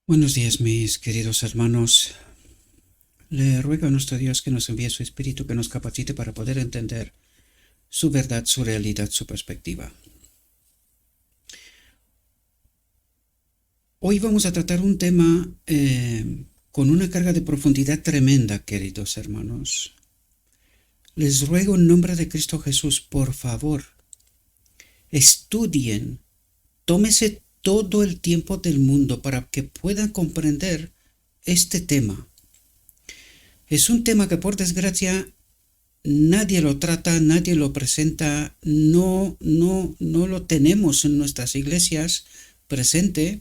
Buenos días, mis queridos hermanos. Le ruego a nuestro Dios que nos envíe su Espíritu, que nos capacite para poder entender su verdad, su realidad, su perspectiva. Hoy vamos a tratar un tema con una carga de profundidad tremenda, queridos hermanos. Les ruego en nombre de Cristo Jesús, por favor, estudien, tómese todo el tiempo del mundo para que puedan comprender este tema. Es un tema que, por desgracia, nadie lo trata, nadie lo presenta, no lo tenemos en nuestras iglesias presente,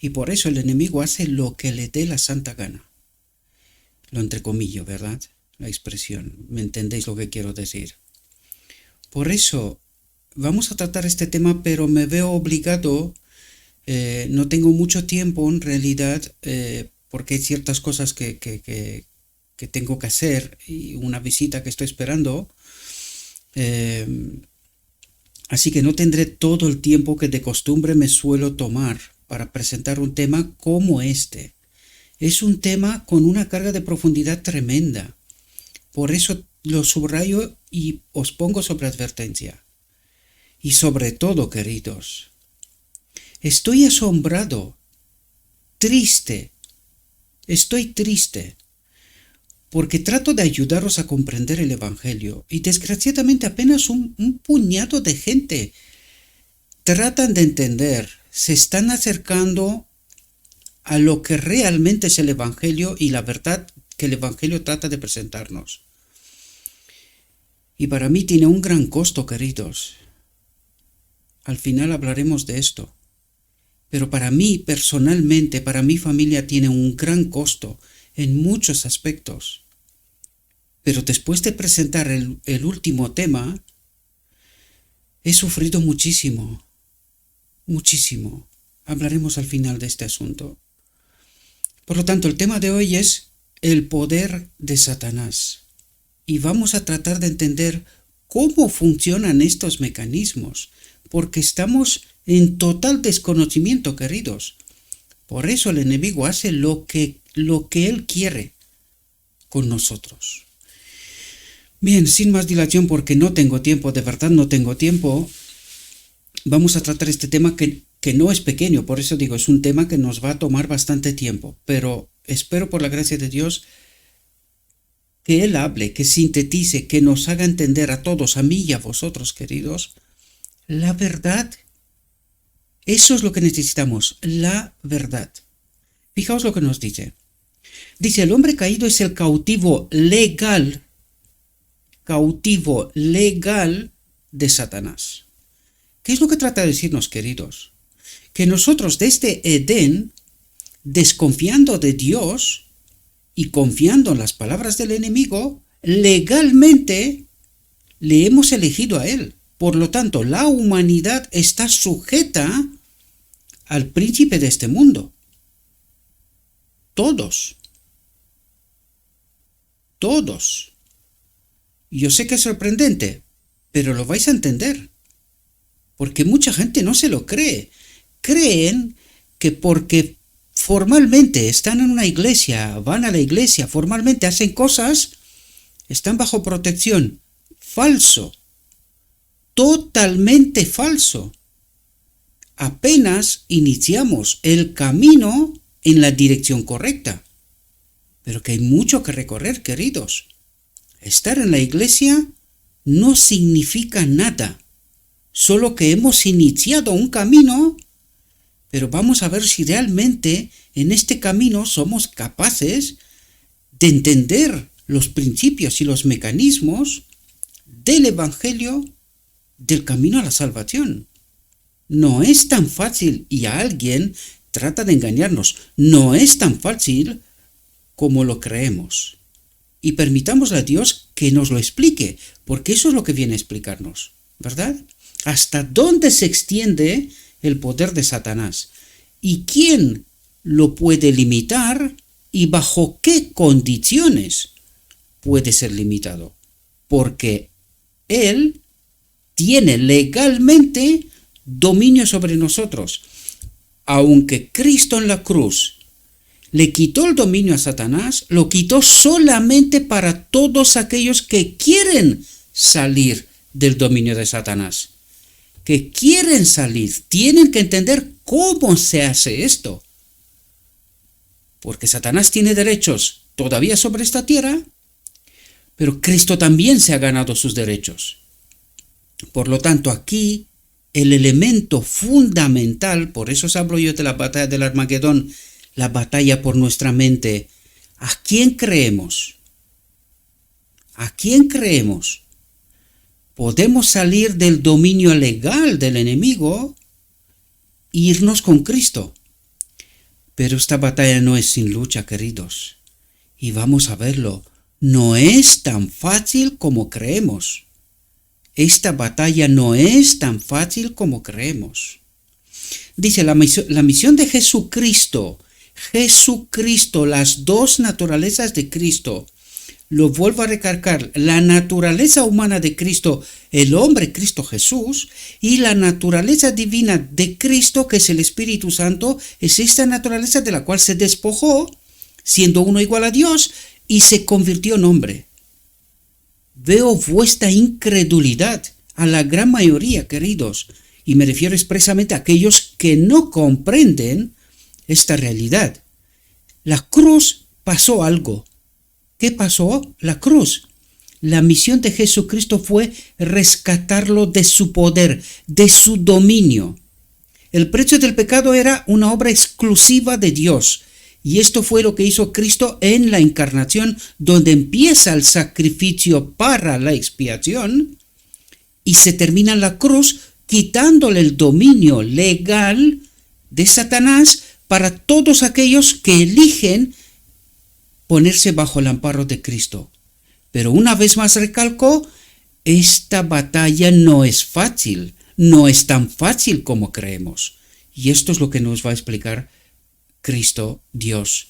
y por eso el enemigo hace lo que le dé la santa gana. Lo entrecomillo, ¿verdad? La expresión. ¿Me entendéis lo que quiero decir? Por eso vamos a tratar este tema, pero me veo obligado, no tengo mucho tiempo en realidad, porque hay ciertas cosas que tengo que hacer y una visita que estoy esperando, así que no tendré todo el tiempo que de costumbre me suelo tomar para presentar un tema como este. Es un tema con una carga de profundidad tremenda, por eso lo subrayo y os pongo sobre advertencia. Y sobre todo, queridos, estoy asombrado, estoy triste, porque trato de ayudaros a comprender el Evangelio y desgraciadamente apenas un puñado de gente tratan de entender, se están acercando a lo que realmente es el Evangelio y la verdad que el Evangelio trata de presentarnos. Y para mí tiene un gran costo, queridos. Al final hablaremos de esto. Pero para mí, personalmente, para mi familia tiene un gran costo en muchos aspectos. Pero después de presentar el último tema, he sufrido muchísimo, muchísimo. Hablaremos al final de este asunto. Por lo tanto, el tema de hoy es el poder de Satanás. Y vamos a tratar de entender cómo funcionan estos mecanismos, porque estamos en total desconocimiento, queridos. Por eso el enemigo hace lo que él quiere con nosotros. Bien, sin más dilación, porque no tengo tiempo, de verdad no tengo tiempo, vamos a tratar este tema que no es pequeño, por eso digo, es un tema que nos va a tomar bastante tiempo, pero espero por la gracia de Dios que Él hable, que sintetice, que nos haga entender a todos, a mí y a vosotros, queridos, la verdad. Eso es lo que necesitamos, la verdad. Fijaos lo que nos dice. Dice, el hombre caído es el cautivo legal de Satanás. ¿Qué es lo que trata de decirnos, queridos? Que nosotros desde Edén, desconfiando de Dios y confiando en las palabras del enemigo, legalmente le hemos elegido a él. Por lo tanto, la humanidad está sujeta al príncipe de este mundo. Todos. Yo sé que es sorprendente, pero lo vais a entender. Porque mucha gente no se lo cree. Creen que porque formalmente están en una iglesia, van a la iglesia, formalmente hacen cosas, están bajo protección. Falso. Totalmente falso. Apenas iniciamos el camino en la dirección correcta. Pero que hay mucho que recorrer, queridos. Estar en la iglesia no significa nada. Solo que hemos iniciado un camino, pero vamos a ver si realmente en este camino somos capaces de entender los principios y los mecanismos del Evangelio, del camino a la salvación. No es tan fácil, y a alguien trata de engañarnos, no es tan fácil como lo creemos. Y permitámosle a Dios que nos lo explique, porque eso es lo que viene a explicarnos, ¿verdad? ¿Hasta dónde se extiende el poder de Satanás? ¿Y quién lo puede limitar? ¿Y bajo qué condiciones puede ser limitado? Porque él tiene legalmente dominio sobre nosotros. Aunque Cristo en la cruz le quitó el dominio a Satanás, lo quitó solamente para todos aquellos que quieren salir del dominio de Satanás. Que quieren salir, tienen que entender cómo se hace esto. Porque Satanás tiene derechos todavía sobre esta tierra, pero Cristo también se ha ganado sus derechos. Por lo tanto, aquí el elemento fundamental, por eso os hablo yo de la batalla del Armagedón, la batalla por nuestra mente. ¿A quién creemos? ¿A quién creemos? Podemos salir del dominio legal del enemigo e irnos con Cristo. Pero esta batalla no es sin lucha, queridos. Y vamos a verlo. No es tan fácil como creemos. Esta batalla no es tan fácil como creemos. Dice la misión de Jesucristo. Jesucristo, las dos naturalezas de Cristo. Lo vuelvo a recalcar, la naturaleza humana de Cristo, el hombre Cristo Jesús, y la naturaleza divina de Cristo, que es el Espíritu Santo, es esta naturaleza de la cual se despojó, siendo uno igual a Dios, y se convirtió en hombre. Veo vuestra incredulidad, a la gran mayoría, queridos, y me refiero expresamente a aquellos que no comprenden esta realidad. La cruz pasó algo. ¿Qué pasó? La cruz. La misión de Jesucristo fue rescatarlo de su poder, de su dominio. El precio del pecado era una obra exclusiva de Dios. Y esto fue lo que hizo Cristo en la encarnación, donde empieza el sacrificio para la expiación y se termina en la cruz quitándole el dominio legal de Satanás para todos aquellos que eligen ponerse bajo el amparo de Cristo. Pero una vez más recalco, esta batalla no es fácil, no es tan fácil como creemos. Y esto es lo que nos va a explicar Cristo, Dios,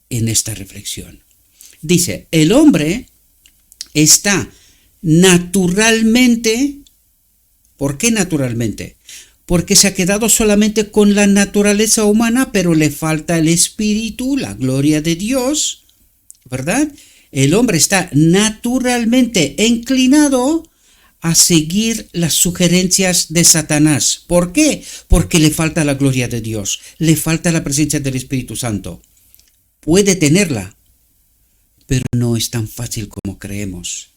en esta reflexión. Dice, el hombre está naturalmente, ¿por qué naturalmente? Porque se ha quedado solamente con la naturaleza humana, pero le falta el espíritu, la gloria de Dios, ¿verdad? El hombre está naturalmente inclinado a seguir las sugerencias de Satanás. ¿Por qué? Porque le falta la gloria de Dios, le falta la presencia del Espíritu Santo. Puede tenerla, pero no es tan fácil como creemos.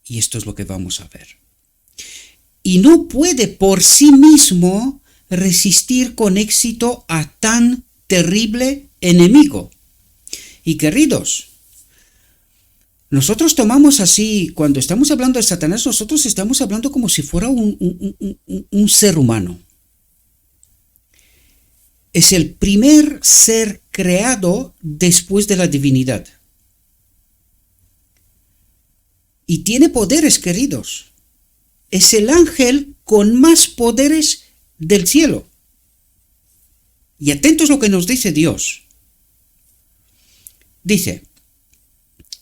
Y esto es lo que vamos a ver. Y no puede por sí mismo resistir con éxito a tan terrible enemigo. Y queridos, nosotros tomamos así, cuando estamos hablando de Satanás, nosotros estamos hablando como si fuera un ser humano. Es el primer ser creado después de la divinidad. Y tiene poderes, queridos. Es el ángel con más poderes del cielo. Y atentos a lo que nos dice Dios. Dice,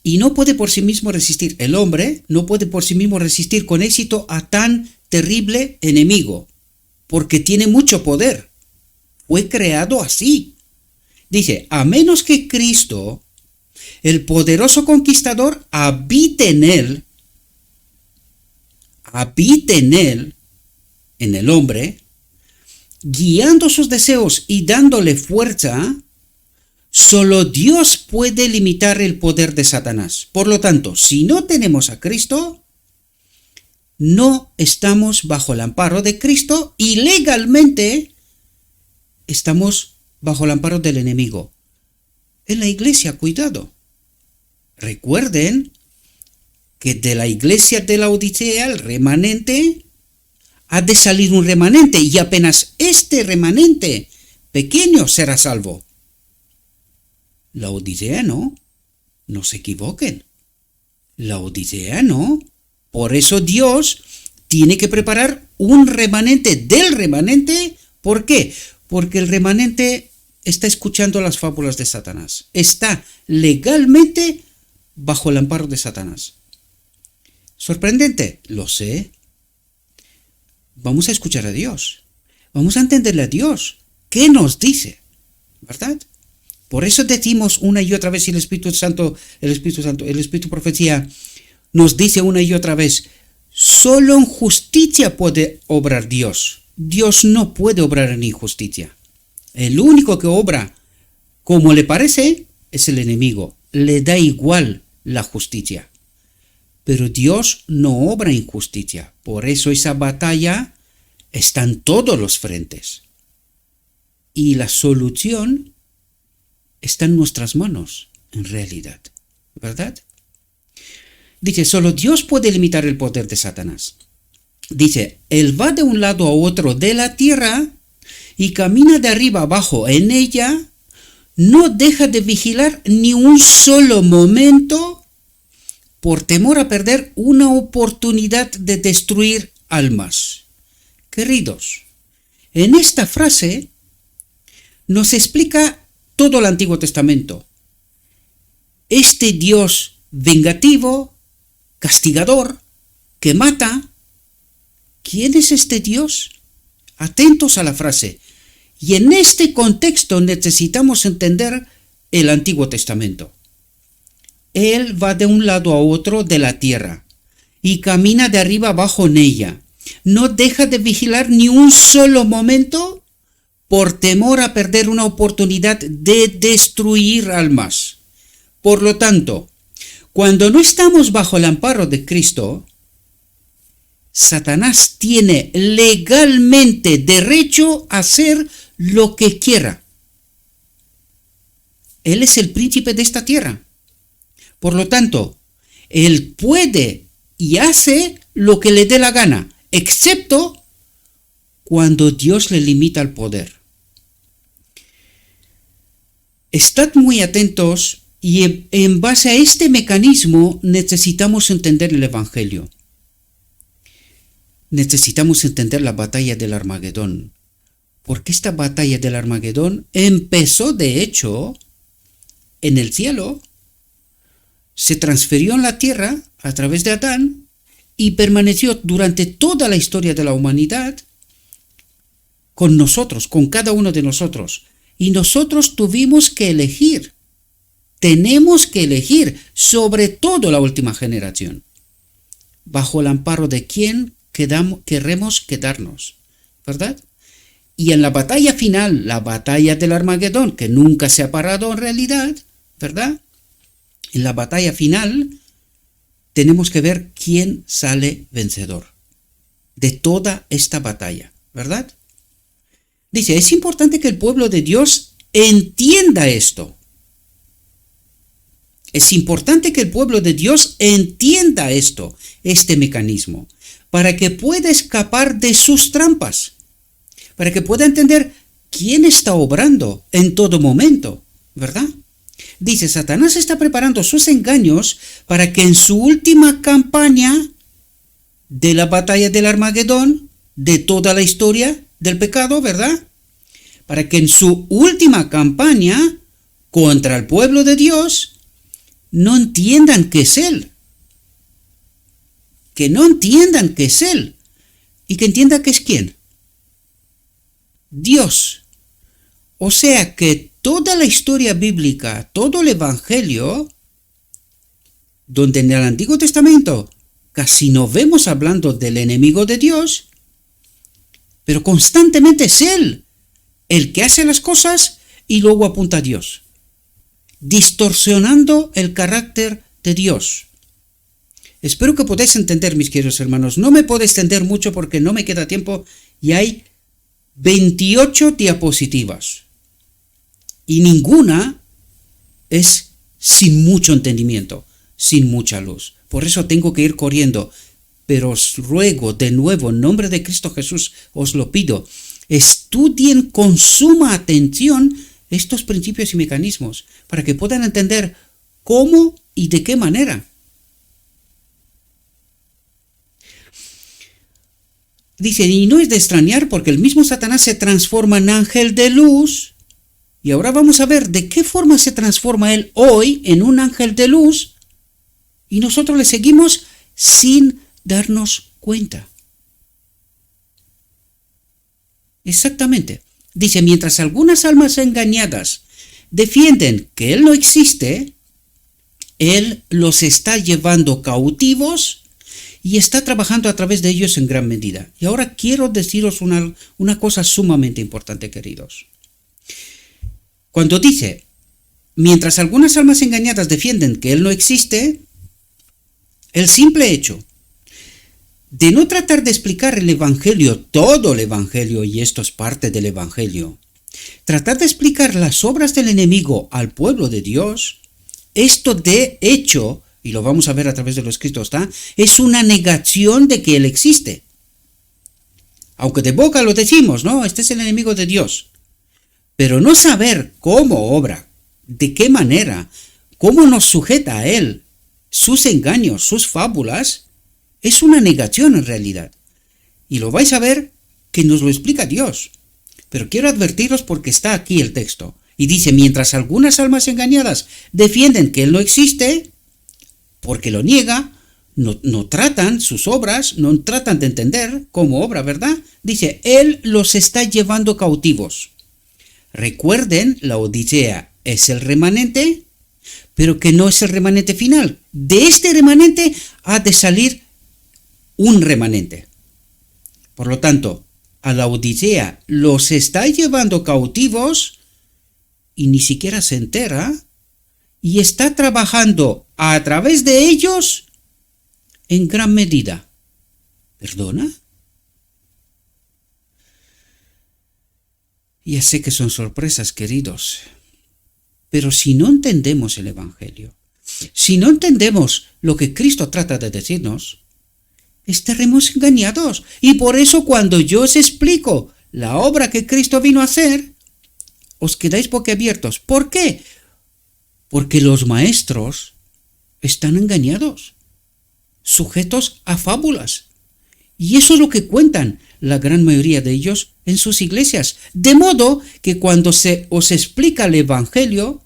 y no puede por sí mismo resistir, el hombre no puede por sí mismo resistir con éxito a tan terrible enemigo, porque tiene mucho poder. Fue creado así. Dice, a menos que Cristo, el poderoso conquistador, habite en él, en el hombre, guiando sus deseos y dándole fuerza, solo Dios puede limitar el poder de Satanás. Por lo tanto, si no tenemos a Cristo, no estamos bajo el amparo de Cristo y legalmente estamos bajo el amparo del enemigo. En la iglesia, cuidado. Recuerden que de la iglesia de la Odisea, el remanente, ha de salir un remanente y apenas este remanente pequeño será salvo. La Odisea no se equivoquen. La Odisea no. Por eso Dios tiene que preparar un remanente del remanente. ¿Por qué? Porque el remanente está escuchando las fábulas de Satanás. Está legalmente bajo el amparo de Satanás. ¿Sorprendente? Lo sé. Vamos a escuchar a Dios. Vamos a entenderle a Dios. ¿Qué nos dice? ¿Verdad? Por eso decimos una y otra vez, y el Espíritu Profecía nos dice una y otra vez, solo en justicia puede obrar Dios. Dios no puede obrar en injusticia. El único que obra como le parece es el enemigo. Le da igual la justicia. Pero Dios no obra injusticia. Por eso esa batalla está en todos los frentes. Y la solución está en nuestras manos, en realidad. ¿Verdad? Dice, solo Dios puede limitar el poder de Satanás. Dice, él va de un lado a otro de la tierra y camina de arriba abajo en ella, no deja de vigilar ni un solo momento por temor a perder una oportunidad de destruir almas. Queridos, en esta frase nos explica todo el Antiguo Testamento. Este Dios vengativo, castigador, que mata. ¿Quién es este Dios? Atentos a la frase. Y en este contexto necesitamos entender el Antiguo Testamento. Él va de un lado a otro de la tierra y camina de arriba abajo en ella. No deja de vigilar ni un solo momento por temor a perder una oportunidad de destruir almas. Por lo tanto, cuando no estamos bajo el amparo de Cristo, Satanás tiene legalmente derecho a hacer lo que quiera. Él es el príncipe de esta tierra. Por lo tanto, él puede y hace lo que le dé la gana, excepto cuando Dios le limita el poder. Estad muy atentos y en base a este mecanismo necesitamos entender el Evangelio. Necesitamos entender la batalla del Armagedón. Porque esta batalla del Armagedón empezó, de hecho, en el cielo, se transfirió en la tierra a través de Adán y permaneció durante toda la historia de la humanidad con nosotros, con cada uno de nosotros. Y nosotros tuvimos que elegir. Tenemos que elegir, sobre todo la última generación, bajo el amparo de quién queremos quedarnos, ¿verdad? Y en la batalla final, la batalla del Armagedón, que nunca se ha parado en realidad, ¿verdad? En la batalla final tenemos que ver quién sale vencedor de toda esta batalla, ¿verdad? Dice, es importante que el pueblo de Dios entienda esto. Es importante que el pueblo de Dios entienda esto, este mecanismo, para que pueda escapar de sus trampas, para que pueda entender quién está obrando en todo momento, ¿verdad? Dice, Satanás está preparando sus engaños para que en su última campaña de la batalla del Armagedón, de toda la historia del pecado, ¿verdad? Para que en su última campaña contra el pueblo de Dios no entiendan que es Él. Que no entiendan que es Él. Y que entiendan que es ¿quién? Dios. O sea que toda la historia bíblica, todo el Evangelio, donde en el Antiguo Testamento casi no vemos hablando del enemigo de Dios, pero constantemente es Él el que hace las cosas y luego apunta a Dios, distorsionando el carácter de Dios. Espero que podáis entender, mis queridos hermanos. No me puedo extender mucho porque no me queda tiempo y hay 28 diapositivas. Y ninguna es sin mucho entendimiento, sin mucha luz. Por eso tengo que ir corriendo. Pero os ruego de nuevo, en nombre de Cristo Jesús, os lo pido, estudien con suma atención estos principios y mecanismos para que puedan entender cómo y de qué manera. Dice, y no es de extrañar porque el mismo Satanás se transforma en ángel de luz. Y ahora vamos a ver de qué forma se transforma él hoy en un ángel de luz y nosotros le seguimos sin darnos cuenta. Exactamente. Dice, mientras algunas almas engañadas defienden que Él no existe, Él los está llevando cautivos y está trabajando a través de ellos en gran medida. Y ahora quiero deciros una cosa sumamente importante, queridos. Cuando dice, mientras algunas almas engañadas defienden que Él no existe, el simple hecho de no tratar de explicar el Evangelio, todo el Evangelio, y esto es parte del Evangelio, tratar de explicar las obras del enemigo al pueblo de Dios, esto de hecho, y lo vamos a ver a través de lo escrito está, es una negación de que Él existe. Aunque de boca lo decimos, ¿no? Este es el enemigo de Dios. Pero no saber cómo obra, de qué manera, cómo nos sujeta a Él, sus engaños, sus fábulas, es una negación en realidad. Y lo vais a ver que nos lo explica Dios. Pero quiero advertiros porque está aquí el texto. Y dice, mientras algunas almas engañadas defienden que Él no existe, porque lo niega, no tratan sus obras, no tratan de entender cómo obra, ¿verdad? Dice, Él los está llevando cautivos. Recuerden, la Odisea es el remanente, pero que no es el remanente final. De este remanente ha de salir un remanente. Por lo tanto, a la Odisea los está llevando cautivos y ni siquiera se entera y está trabajando a través de ellos en gran medida. ¿Perdona? Ya sé que son sorpresas, queridos, pero si no entendemos el Evangelio, si no entendemos lo que Cristo trata de decirnos, estaremos engañados. Y por eso cuando yo os explico la obra que Cristo vino a hacer, os quedáis boquiabiertos. ¿Por qué? Porque los maestros están engañados, sujetos a fábulas. Y eso es lo que cuentan la gran mayoría de ellos en sus iglesias. De modo que cuando se os explica el Evangelio,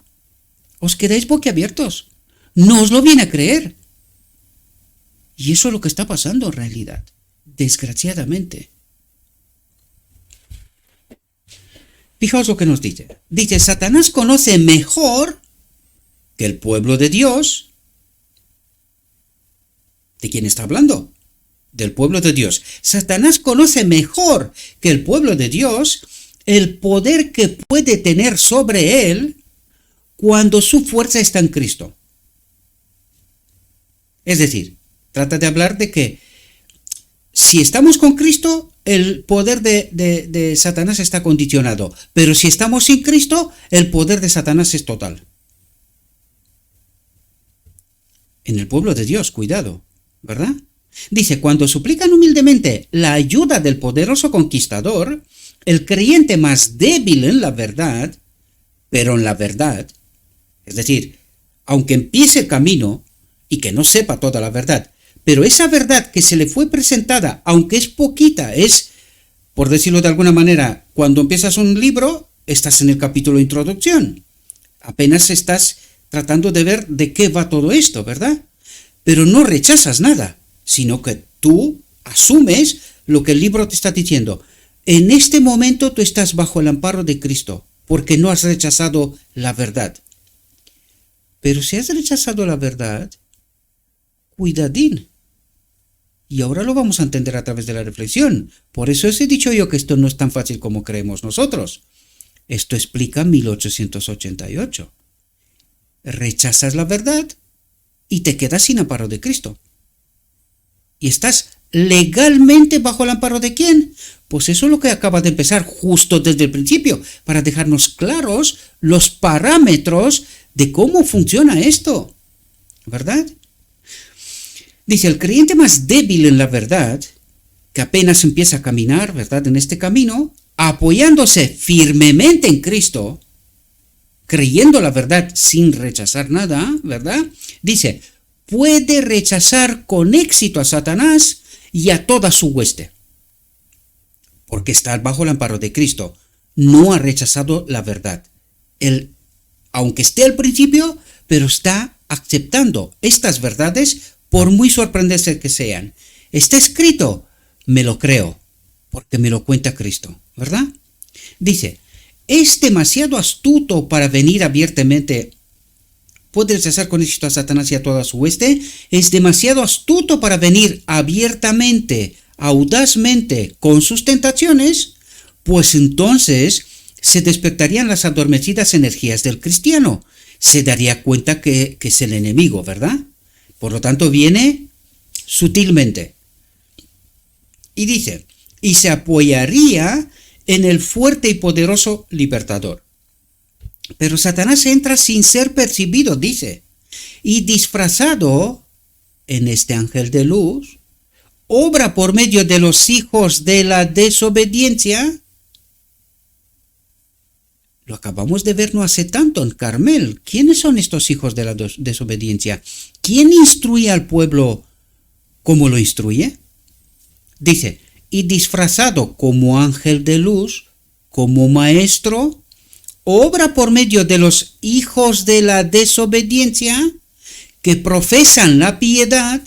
os quedáis boquiabiertos. No os lo viene a creer. Y eso es lo que está pasando en realidad, desgraciadamente. Fijaos lo que nos dice. Dice, Satanás conoce mejor que el pueblo de Dios. ¿De quién está hablando? Del pueblo de Dios. Satanás conoce mejor que el pueblo de Dios el poder que puede tener sobre él cuando su fuerza está en Cristo. Es decir, trata de hablar de que si estamos con Cristo, el poder de Satanás está condicionado, pero si estamos sin Cristo, el poder de Satanás es total. En el pueblo de Dios, cuidado, ¿verdad? Dice, cuando suplican humildemente la ayuda del poderoso conquistador, el creyente más débil en la verdad, pero en la verdad, es decir, aunque empiece el camino y que no sepa toda la verdad, pero esa verdad que se le fue presentada, aunque es poquita, es, por decirlo de alguna manera, cuando empiezas un libro, estás en el capítulo de introducción. Apenas estás tratando de ver de qué va todo esto, ¿verdad? Pero no rechazas nada, sino que tú asumes lo que el libro te está diciendo. En este momento tú estás bajo el amparo de Cristo, porque no has rechazado la verdad. Pero si has rechazado la verdad, cuidadín. Y ahora lo vamos a entender a través de la reflexión. Por eso os he dicho yo que esto no es tan fácil como creemos nosotros. Esto explica 1888. Rechazas la verdad y te quedas sin amparo de Cristo. ¿Y estás legalmente bajo el amparo de quién? Pues eso es lo que acaba de empezar justo desde el principio, para dejarnos claros los parámetros de cómo funciona esto, ¿verdad? Dice, el creyente más débil en la verdad, que apenas empieza a caminar, ¿verdad?, en este camino, apoyándose firmemente en Cristo, creyendo la verdad sin rechazar nada, ¿verdad? Dice, puede rechazar con éxito a Satanás y a toda su hueste, porque está bajo el amparo de Cristo. No ha rechazado la verdad. Él, aunque esté al principio, pero está aceptando estas verdades por muy sorprendentes que sean. Está escrito, me lo creo, porque me lo cuenta Cristo, ¿verdad? Dice, es demasiado astuto para venir abiertamente. Puede rechazar con éxito a Satanás y a toda su hueste. Es demasiado astuto para venir abiertamente, audazmente, con sus tentaciones, pues entonces se despertarían las adormecidas energías del cristiano. Se daría cuenta que es el enemigo, ¿verdad? Por lo tanto, viene sutilmente. Y dice, y se apoyaría en el fuerte y poderoso libertador. Pero Satanás entra sin ser percibido, dice, y disfrazado en este ángel de luz, obra por medio de los hijos de la desobediencia. Lo acabamos de ver no hace tanto en Carmel. ¿Quiénes son estos hijos de la desobediencia? ¿Quién instruye al pueblo como lo instruye? Dice, y disfrazado como ángel de luz, como maestro, obra por medio de los hijos de la desobediencia que profesan la piedad,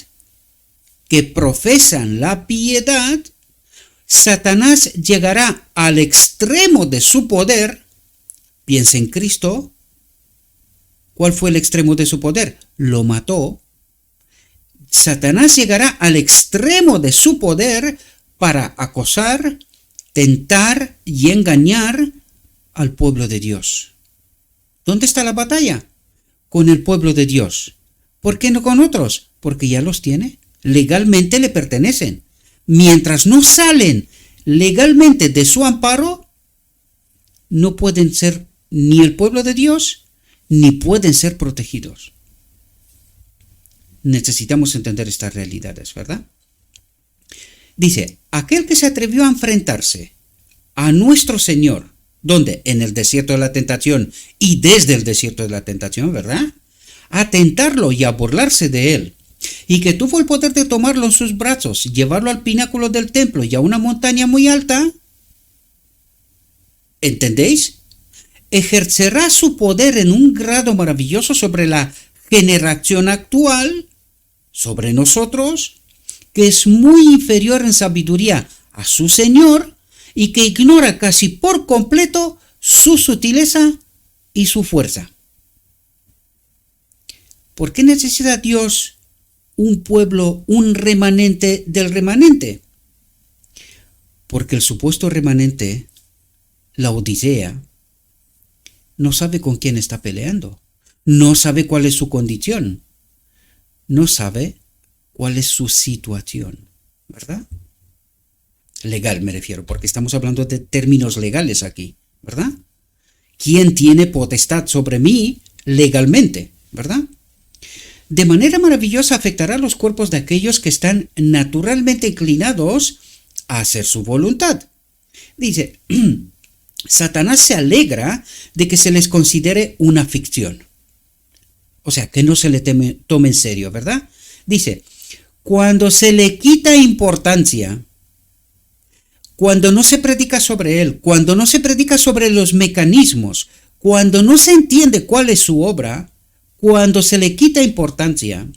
Satanás llegará al extremo de su poder. Piensa en Cristo. ¿Cuál fue el extremo de su poder? Lo mató. Satanás llegará al extremo de su poder para acosar, tentar y engañar al pueblo de Dios. ¿Dónde está la batalla? Con el pueblo de Dios. ¿Por qué no con otros? Porque ya los tiene. Legalmente le pertenecen. Mientras no salen legalmente de su amparo, no pueden ser ni el pueblo de Dios, ni pueden ser protegidos. Necesitamos entender estas realidades, ¿verdad? Dice, aquel que se atrevió a enfrentarse a nuestro Señor, ¿dónde? En el desierto de la tentación y desde el desierto de la tentación, ¿verdad? A tentarlo y a burlarse de él, y que tuvo el poder de tomarlo en sus brazos, llevarlo al pináculo del templo y a una montaña muy alta. ¿Entendéis? Ejercerá su poder en un grado maravilloso sobre la generación actual, sobre nosotros, que es muy inferior en sabiduría a su Señor y que ignora casi por completo su sutileza y su fuerza. ¿Por qué necesita Dios un pueblo, un remanente del remanente? Porque el supuesto remanente, la Odisea, no sabe con quién está peleando, no sabe cuál es su condición, no sabe cuál es su situación, ¿verdad? Legal me refiero, porque estamos hablando de términos legales aquí, ¿verdad? ¿Quién tiene potestad sobre mí legalmente, verdad? De manera maravillosa afectará los cuerpos de aquellos que están naturalmente inclinados a hacer su voluntad. Dice, Satanás se alegra de que se les considere una ficción. O sea, que no se le tome en serio, ¿verdad? Dice, cuando se le quita importancia, cuando no se predica sobre él, cuando no se predica sobre los mecanismos, cuando no se entiende cuál es su obra, cuando se le quita importancia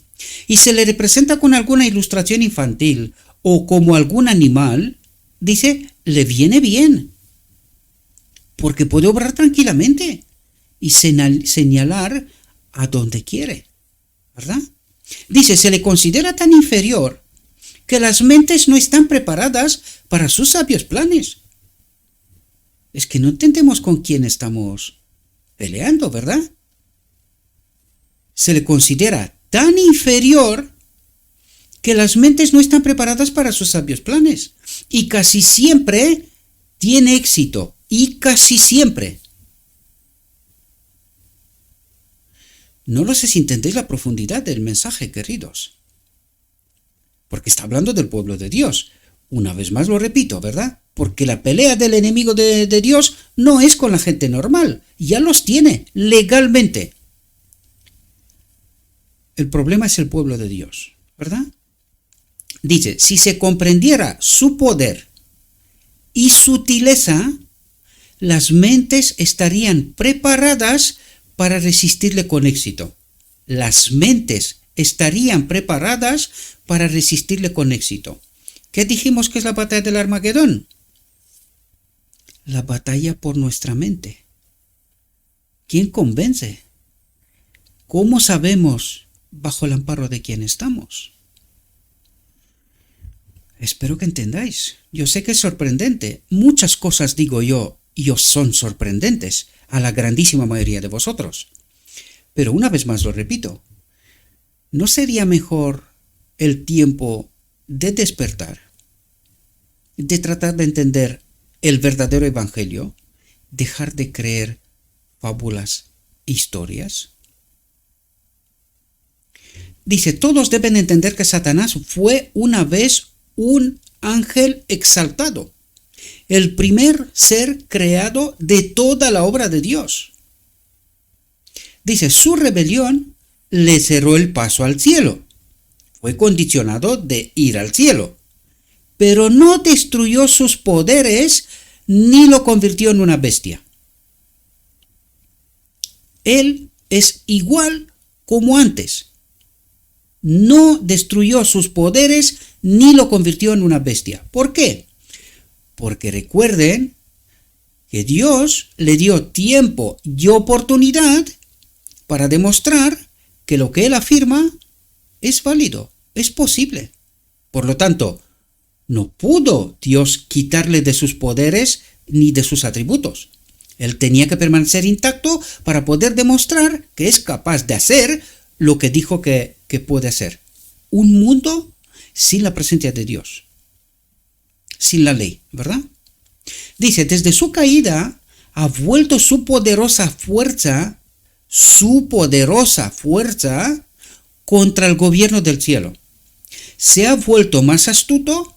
y se le representa con alguna ilustración infantil o como algún animal, dice, le viene bien, porque puede obrar tranquilamente y señalar a donde quiere, ¿verdad? Dice, se le considera tan inferior que las mentes no están preparadas para sus sabios planes. Es que no entendemos con quién estamos peleando, ¿verdad? Se le considera tan inferior que las mentes no están preparadas para sus sabios planes. Y casi siempre tiene éxito. Y casi siempre. No lo sé si entendéis la profundidad del mensaje, queridos. Porque está hablando del pueblo de Dios. Una vez más lo repito, ¿verdad? Porque la pelea del enemigo de Dios no es con la gente normal. Ya los tiene legalmente. El problema es el pueblo de Dios, ¿verdad? Dice, si se comprendiera su poder y sutileza, las mentes estarían preparadas para resistirle con éxito. Las mentes estarían preparadas para resistirle con éxito. ¿Qué dijimos que es la batalla del Armagedón? la batalla por nuestra mente. ¿Quién convence? ¿Cómo sabemos bajo el amparo de quién estamos? Espero que entendáis. Yo sé que es sorprendente. Muchas cosas digo yo y os son sorprendentes a la grandísima mayoría de vosotros. Pero una vez más lo repito. ¿No sería mejor el tiempo de despertar, de tratar de entender el verdadero evangelio, dejar de creer fábulas, historias? Dice, todos deben entender que Satanás fue una vez un ángel exaltado, el primer ser creado de toda la obra de Dios. Dice, su rebelión le cerró el paso al cielo. Fue condicionado de ir al cielo, pero no destruyó sus poderes ni lo convirtió en una bestia. Él es igual como antes. No destruyó sus poderes ni lo convirtió en una bestia. ¿Por qué? Porque recuerden que Dios le dio tiempo y oportunidad para demostrar que lo que él afirma es válido, es posible. Por lo tanto, no pudo Dios quitarle de sus poderes ni de sus atributos. Él tenía que permanecer intacto para poder demostrar que es capaz de hacer lo que dijo que puede hacer. Un mundo sin la presencia de Dios, sin la ley, ¿verdad? Dice, desde su caída ha vuelto su poderosa fuerza contra el gobierno del cielo. Se ha vuelto más astuto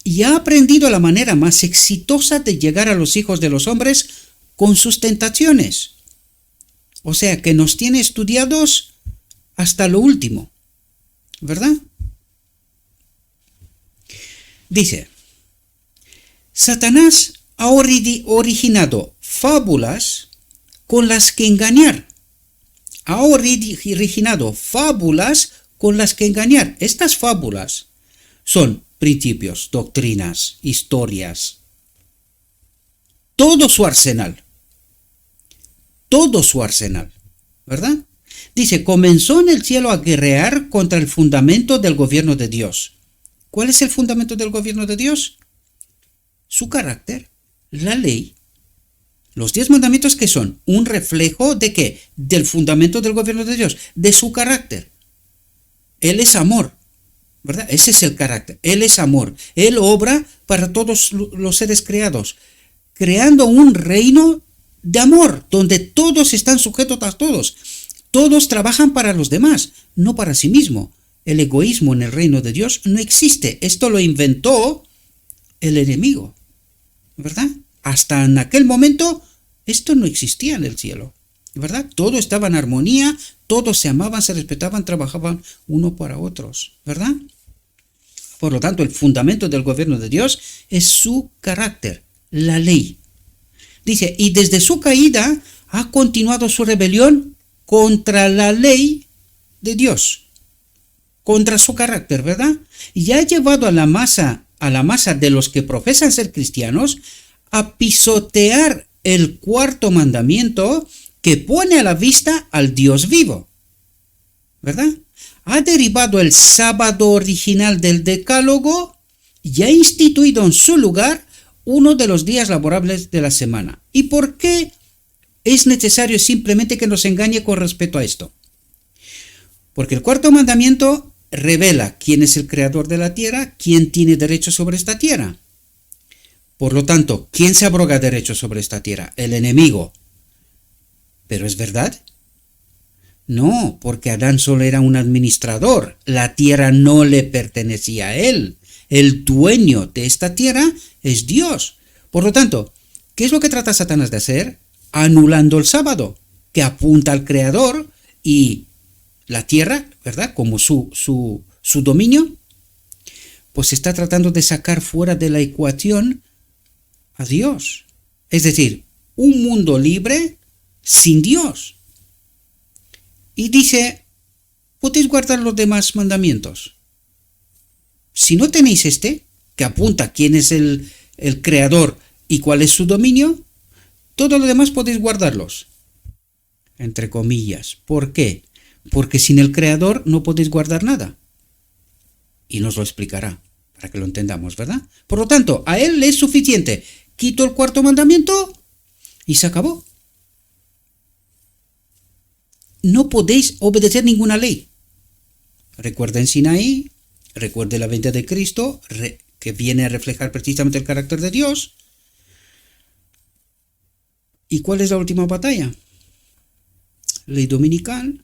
y ha aprendido la manera más exitosa de llegar a los hijos de los hombres con sus tentaciones. O sea que nos tiene estudiados hasta lo último, ¿verdad? Dice, Satanás ha originado fábulas con las que engañar. Estas fábulas son principios, doctrinas, historias, todo su arsenal, ¿verdad? Dice, comenzó en el cielo a guerrear contra el fundamento del gobierno de Dios. ¿Cuál es el fundamento del gobierno de Dios? Su carácter, la ley. Los 10 mandamientos, que son un reflejo de ¿qué? Del fundamento del gobierno de Dios, de su carácter. Él es amor, ¿verdad? Ese es el carácter. Él es amor. Él obra para todos los seres creados, creando un reino de amor, donde todos están sujetos a todos. Todos trabajan para los demás, no para sí mismo. El egoísmo en el reino de Dios no existe. Esto lo inventó el enemigo, ¿verdad? Hasta en aquel momento esto no existía en el cielo, ¿verdad? Todo estaba en armonía, todos se amaban, se respetaban, trabajaban uno para otros, ¿verdad? Por lo tanto, el fundamento del gobierno de Dios es su carácter, la ley. Dice, y desde su caída ha continuado su rebelión contra la ley de Dios, contra su carácter, ¿verdad? Y ha llevado a la masa de los que profesan ser cristianos a pisotear el cuarto mandamiento que pone a la vista al Dios vivo, ¿verdad? Ha derivado el sábado original del decálogo y ha instituido en su lugar uno de los días laborables de la semana. ¿Y por qué es necesario simplemente que nos engañe con respecto a esto? Porque el cuarto mandamiento revela quién es el creador de la tierra, quién tiene derecho sobre esta tierra. Por lo tanto, ¿quién se abroga derecho sobre esta tierra? El enemigo. ¿Pero es verdad? No, porque Adán solo era un administrador. La tierra no le pertenecía a él. El dueño de esta tierra es Dios. Por lo tanto, ¿qué es lo que trata Satanás de hacer? Anulando el sábado, que apunta al creador y la tierra, ¿verdad? Como su dominio, pues está tratando de sacar fuera de la ecuación a Dios. Es decir, un mundo libre sin Dios. Y dice, podéis guardar los demás mandamientos. Si no tenéis este, que apunta quién es el creador ¿Y cuál es su dominio? Todo lo demás podéis guardarlos. Entre comillas. ¿Por qué? Porque sin el Creador no podéis guardar nada. Y nos lo explicará, para que lo entendamos, ¿verdad? Por lo tanto, a Él le es suficiente. Quito el cuarto mandamiento y se acabó. No podéis obedecer ninguna ley. Recuerden Sinaí, recuerden la venida de Cristo, que viene a reflejar precisamente el carácter de Dios. ¿Y cuál es la última batalla? Ley dominical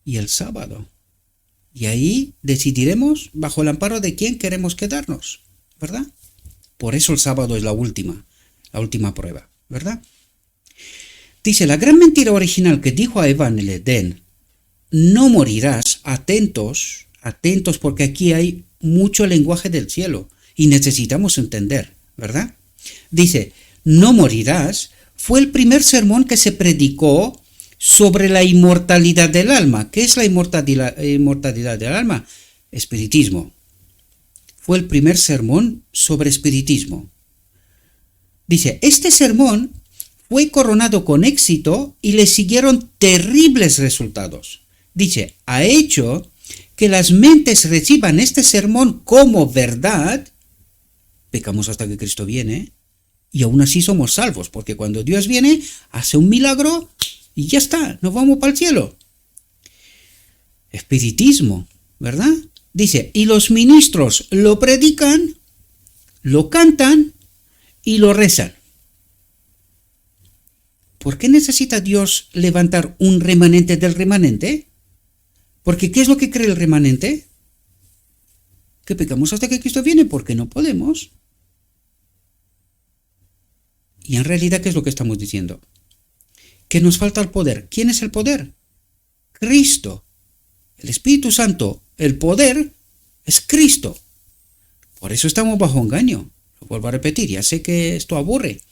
y el sábado. Y ahí decidiremos bajo el amparo de quién queremos quedarnos, ¿verdad? Por eso el sábado es la última prueba, ¿verdad? Dice, la gran mentira original que dijo a Eva en el Edén, no morirás, atentos porque aquí hay mucho lenguaje del cielo y necesitamos entender, ¿verdad? Dice, no morirás, fue el primer sermón que se predicó sobre la inmortalidad del alma. ¿Qué es la inmortalidad del alma? Espiritismo. Fue el primer sermón sobre espiritismo. Dice, este sermón fue coronado con éxito y le siguieron terribles resultados. Dice, ha hecho que las mentes reciban este sermón como verdad. Pecamos hasta que Cristo viene y aún así somos salvos, porque cuando Dios viene, hace un milagro y ya está, nos vamos para el cielo. Espiritismo, ¿verdad? Dice, y los ministros lo predican, lo cantan y lo rezan. ¿Por qué necesita Dios levantar un remanente del remanente? Porque ¿qué es lo que cree el remanente? Que pecamos hasta que Cristo viene, porque no podemos. Y en realidad, ¿qué es lo que estamos diciendo? Que nos falta el poder. ¿Quién es el poder? Cristo. El Espíritu Santo. El poder es Cristo. Por eso estamos bajo engaño. Lo vuelvo a repetir, ya sé que esto aburre.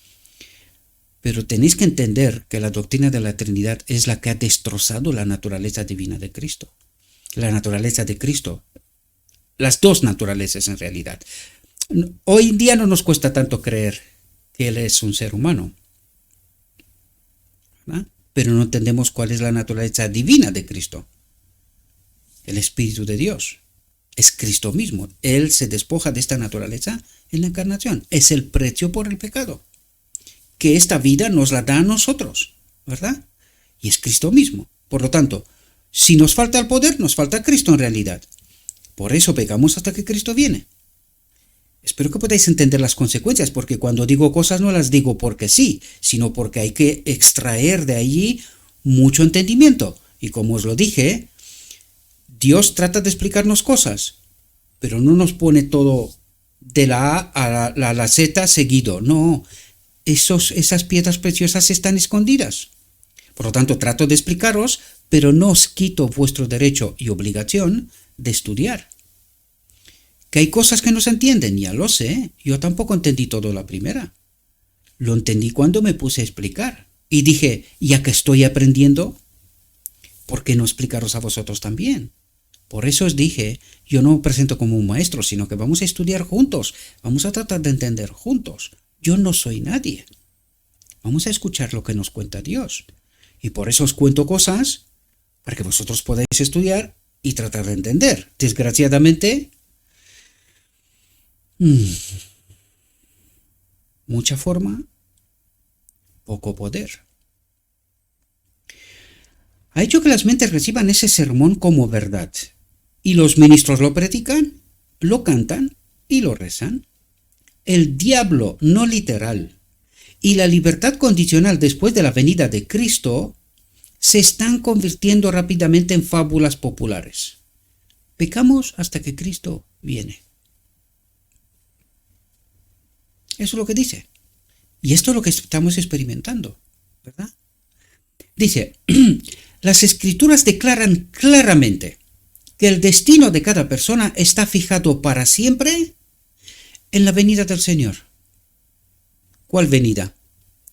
Pero tenéis que entender que la doctrina de la Trinidad es la que ha destrozado la naturaleza divina de Cristo. La naturaleza de Cristo. Las dos naturalezas en realidad. Hoy en día no nos cuesta tanto creer que Él es un ser humano, ¿verdad? Pero no entendemos cuál es la naturaleza divina de Cristo. El Espíritu de Dios. Es Cristo mismo. Él se despoja de esta naturaleza en la encarnación. Es el precio por el pecado. Que esta vida nos la da a nosotros, ¿verdad? Y es Cristo mismo. Por lo tanto, si nos falta el poder, nos falta Cristo en realidad. Por eso pecamos hasta que Cristo viene. Espero que podáis entender las consecuencias, porque cuando digo cosas no las digo porque sí, sino porque hay que extraer de allí mucho entendimiento. Y como os lo dije, Dios trata de explicarnos cosas, pero no nos pone todo de la A a la Z seguido. No, esas piedras preciosas están escondidas. Por lo tanto, trato de explicaros, pero no os quito vuestro derecho y obligación de estudiar. Que hay cosas que no se entienden, ya lo sé. Yo tampoco entendí todo la primera. Lo entendí cuando me puse a explicar. Y dije, ya que estoy aprendiendo, ¿por qué no explicaros a vosotros también? Por eso os dije, yo no me presento como un maestro, sino que vamos a estudiar juntos. Vamos a tratar de entender juntos. Yo no soy nadie. Vamos a escuchar lo que nos cuenta Dios. Y por eso os cuento cosas para que vosotros podáis estudiar y tratar de entender. Desgraciadamente, mucha forma, poco poder. Ha hecho que las mentes reciban ese sermón como verdad. Y los ministros lo predican, lo cantan y lo rezan. El diablo no literal y la libertad condicional después de la venida de Cristo se están convirtiendo rápidamente en fábulas populares. Pecamos hasta que Cristo viene. Eso es lo que dice. Y esto es lo que estamos experimentando, ¿verdad? Dice, las Escrituras declaran claramente que el destino de cada persona está fijado para siempre en la venida del Señor. ¿Cuál venida?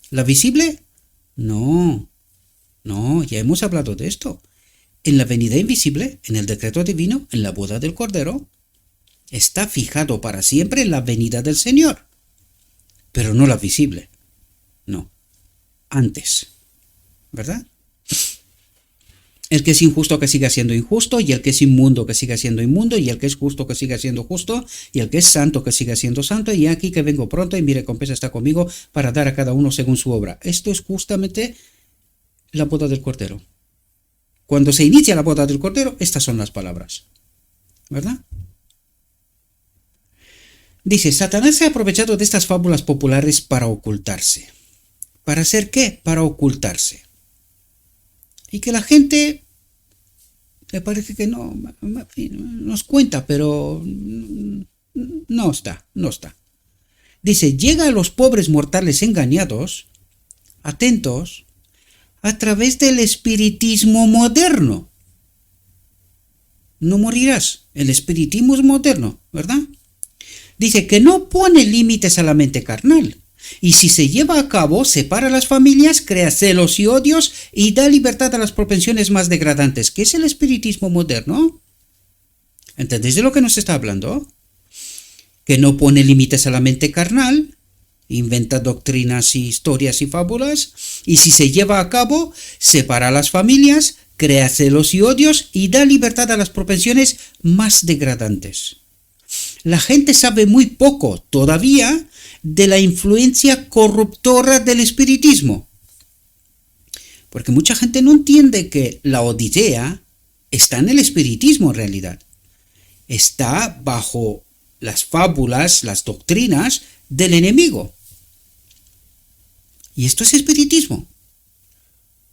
¿La visible? No, ya hemos hablado de esto. En la venida invisible, en el decreto divino, en la boda del Cordero, está fijado para siempre en la venida del Señor. pero no la visible. No, antes, ¿verdad? El que es injusto que siga siendo injusto, y el que es inmundo que siga siendo inmundo, y el que es justo que siga siendo justo, y el que es santo que siga siendo santo, y aquí que vengo pronto y mi recompensa está conmigo para dar a cada uno según su obra. Esto es justamente la boda del Cordero. Cuando se inicia la boda del Cordero, estas son las palabras, ¿verdad? Dice, Satanás se ha aprovechado de estas fábulas populares para ocultarse. ¿Para hacer qué? Para ocultarse. Y que la gente me parece que no nos cuenta, pero no está. Dice, llega a los pobres mortales engañados, atentos, a través del espiritismo moderno. No morirás, el espiritismo es moderno, ¿verdad? Dice que no pone límites a la mente carnal. Y si se lleva a cabo, separa a las familias, crea celos y odios y da libertad a las propensiones más degradantes. ¿Qué es el espiritismo moderno? ¿Entendéis de lo que nos está hablando? Que no pone límites a la mente carnal, inventa doctrinas y historias y fábulas, y si se lleva a cabo, separa a las familias, crea celos y odios y da libertad a las propensiones más degradantes. La gente sabe muy poco todavía de la influencia corruptora del espiritismo. Porque mucha gente no entiende que la Odisea está en el espiritismo en realidad. Está bajo las fábulas, las doctrinas del enemigo. Y esto es espiritismo,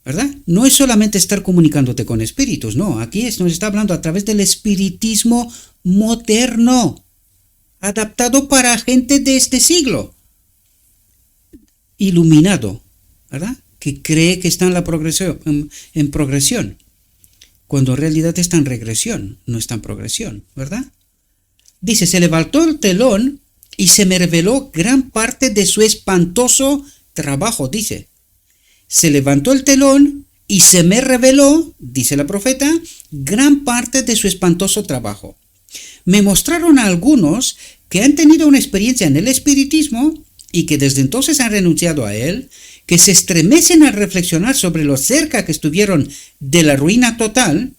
¿verdad? No es solamente estar comunicándote con espíritus, no. Aquí nos está hablando a través del espiritismo moderno, adaptado para gente de este siglo, iluminado, ¿verdad? Que cree que está en la progresión, en progresión, cuando en realidad está en regresión, no está en progresión, ¿verdad? Dice, se levantó el telón y se me reveló gran parte de su espantoso trabajo, dice. Se levantó el telón y se me reveló, dice la profeta, gran parte de su espantoso trabajo. Me mostraron a algunos que han tenido una experiencia en el espiritismo y que desde entonces han renunciado a él, que se estremecen al reflexionar sobre lo cerca que estuvieron de la ruina total.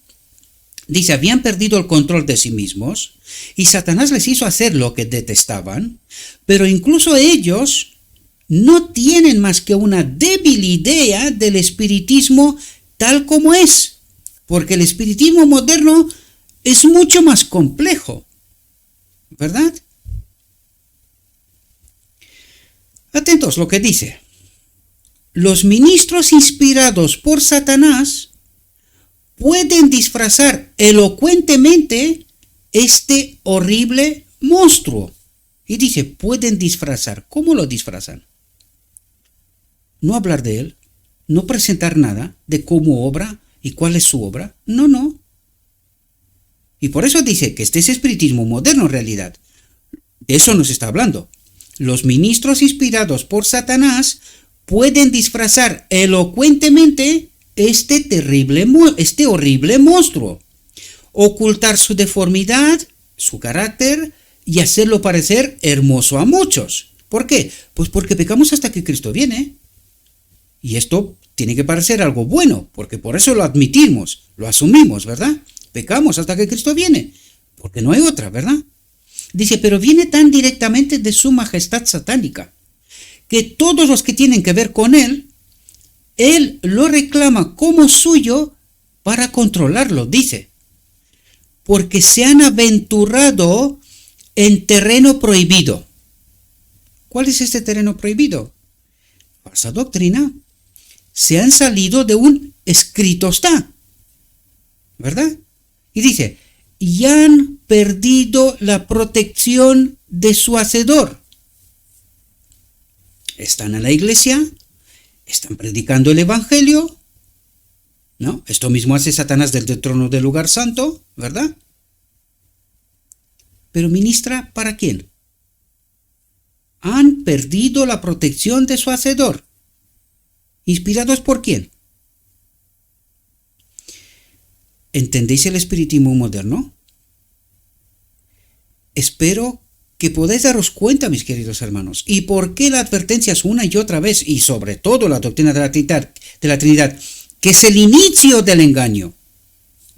Dice, habían perdido el control de sí mismos y Satanás les hizo hacer lo que detestaban, pero incluso ellos no tienen más que una débil idea del espiritismo tal como es, porque el espiritismo moderno es mucho más complejo, ¿verdad? Atentos lo que dice. Los ministros inspirados por Satanás pueden disfrazar elocuentemente este horrible monstruo. Y dice, pueden disfrazar. ¿Cómo lo disfrazan? No hablar de él, no presentar nada de cómo obra y cuál es su obra. No. Y por eso dice que este es espiritismo moderno en realidad. De eso nos está hablando. Los ministros inspirados por Satanás pueden disfrazar elocuentemente este horrible monstruo, ocultar su deformidad, su carácter y hacerlo parecer hermoso a muchos. ¿Por qué? Pues porque pecamos hasta que Cristo viene. Y esto tiene que parecer algo bueno, porque por eso lo admitimos, lo asumimos, ¿verdad? Pecamos hasta que Cristo viene, porque no hay otra, ¿verdad? Dice, pero viene tan directamente de su majestad satánica, que todos los que tienen que ver con él lo reclama como suyo para controlarlo, dice, porque se han aventurado en terreno prohibido. ¿Cuál es este terreno prohibido? Falsa doctrina. Se han salido de un escrito está, ¿verdad? Y dice, y han perdido la protección de su hacedor. Están en la iglesia, están predicando el evangelio, ¿no? Esto mismo hace Satanás desde el trono del lugar santo, ¿verdad? Pero ministra ¿para quién? Han perdido la protección de su hacedor. ¿Inspirados por quién? ¿Entendéis el espiritismo moderno? Espero que podéis daros cuenta, mis queridos hermanos, y por qué la advertencia es una y otra vez, y sobre todo la doctrina de la Trinidad, que es el inicio del engaño.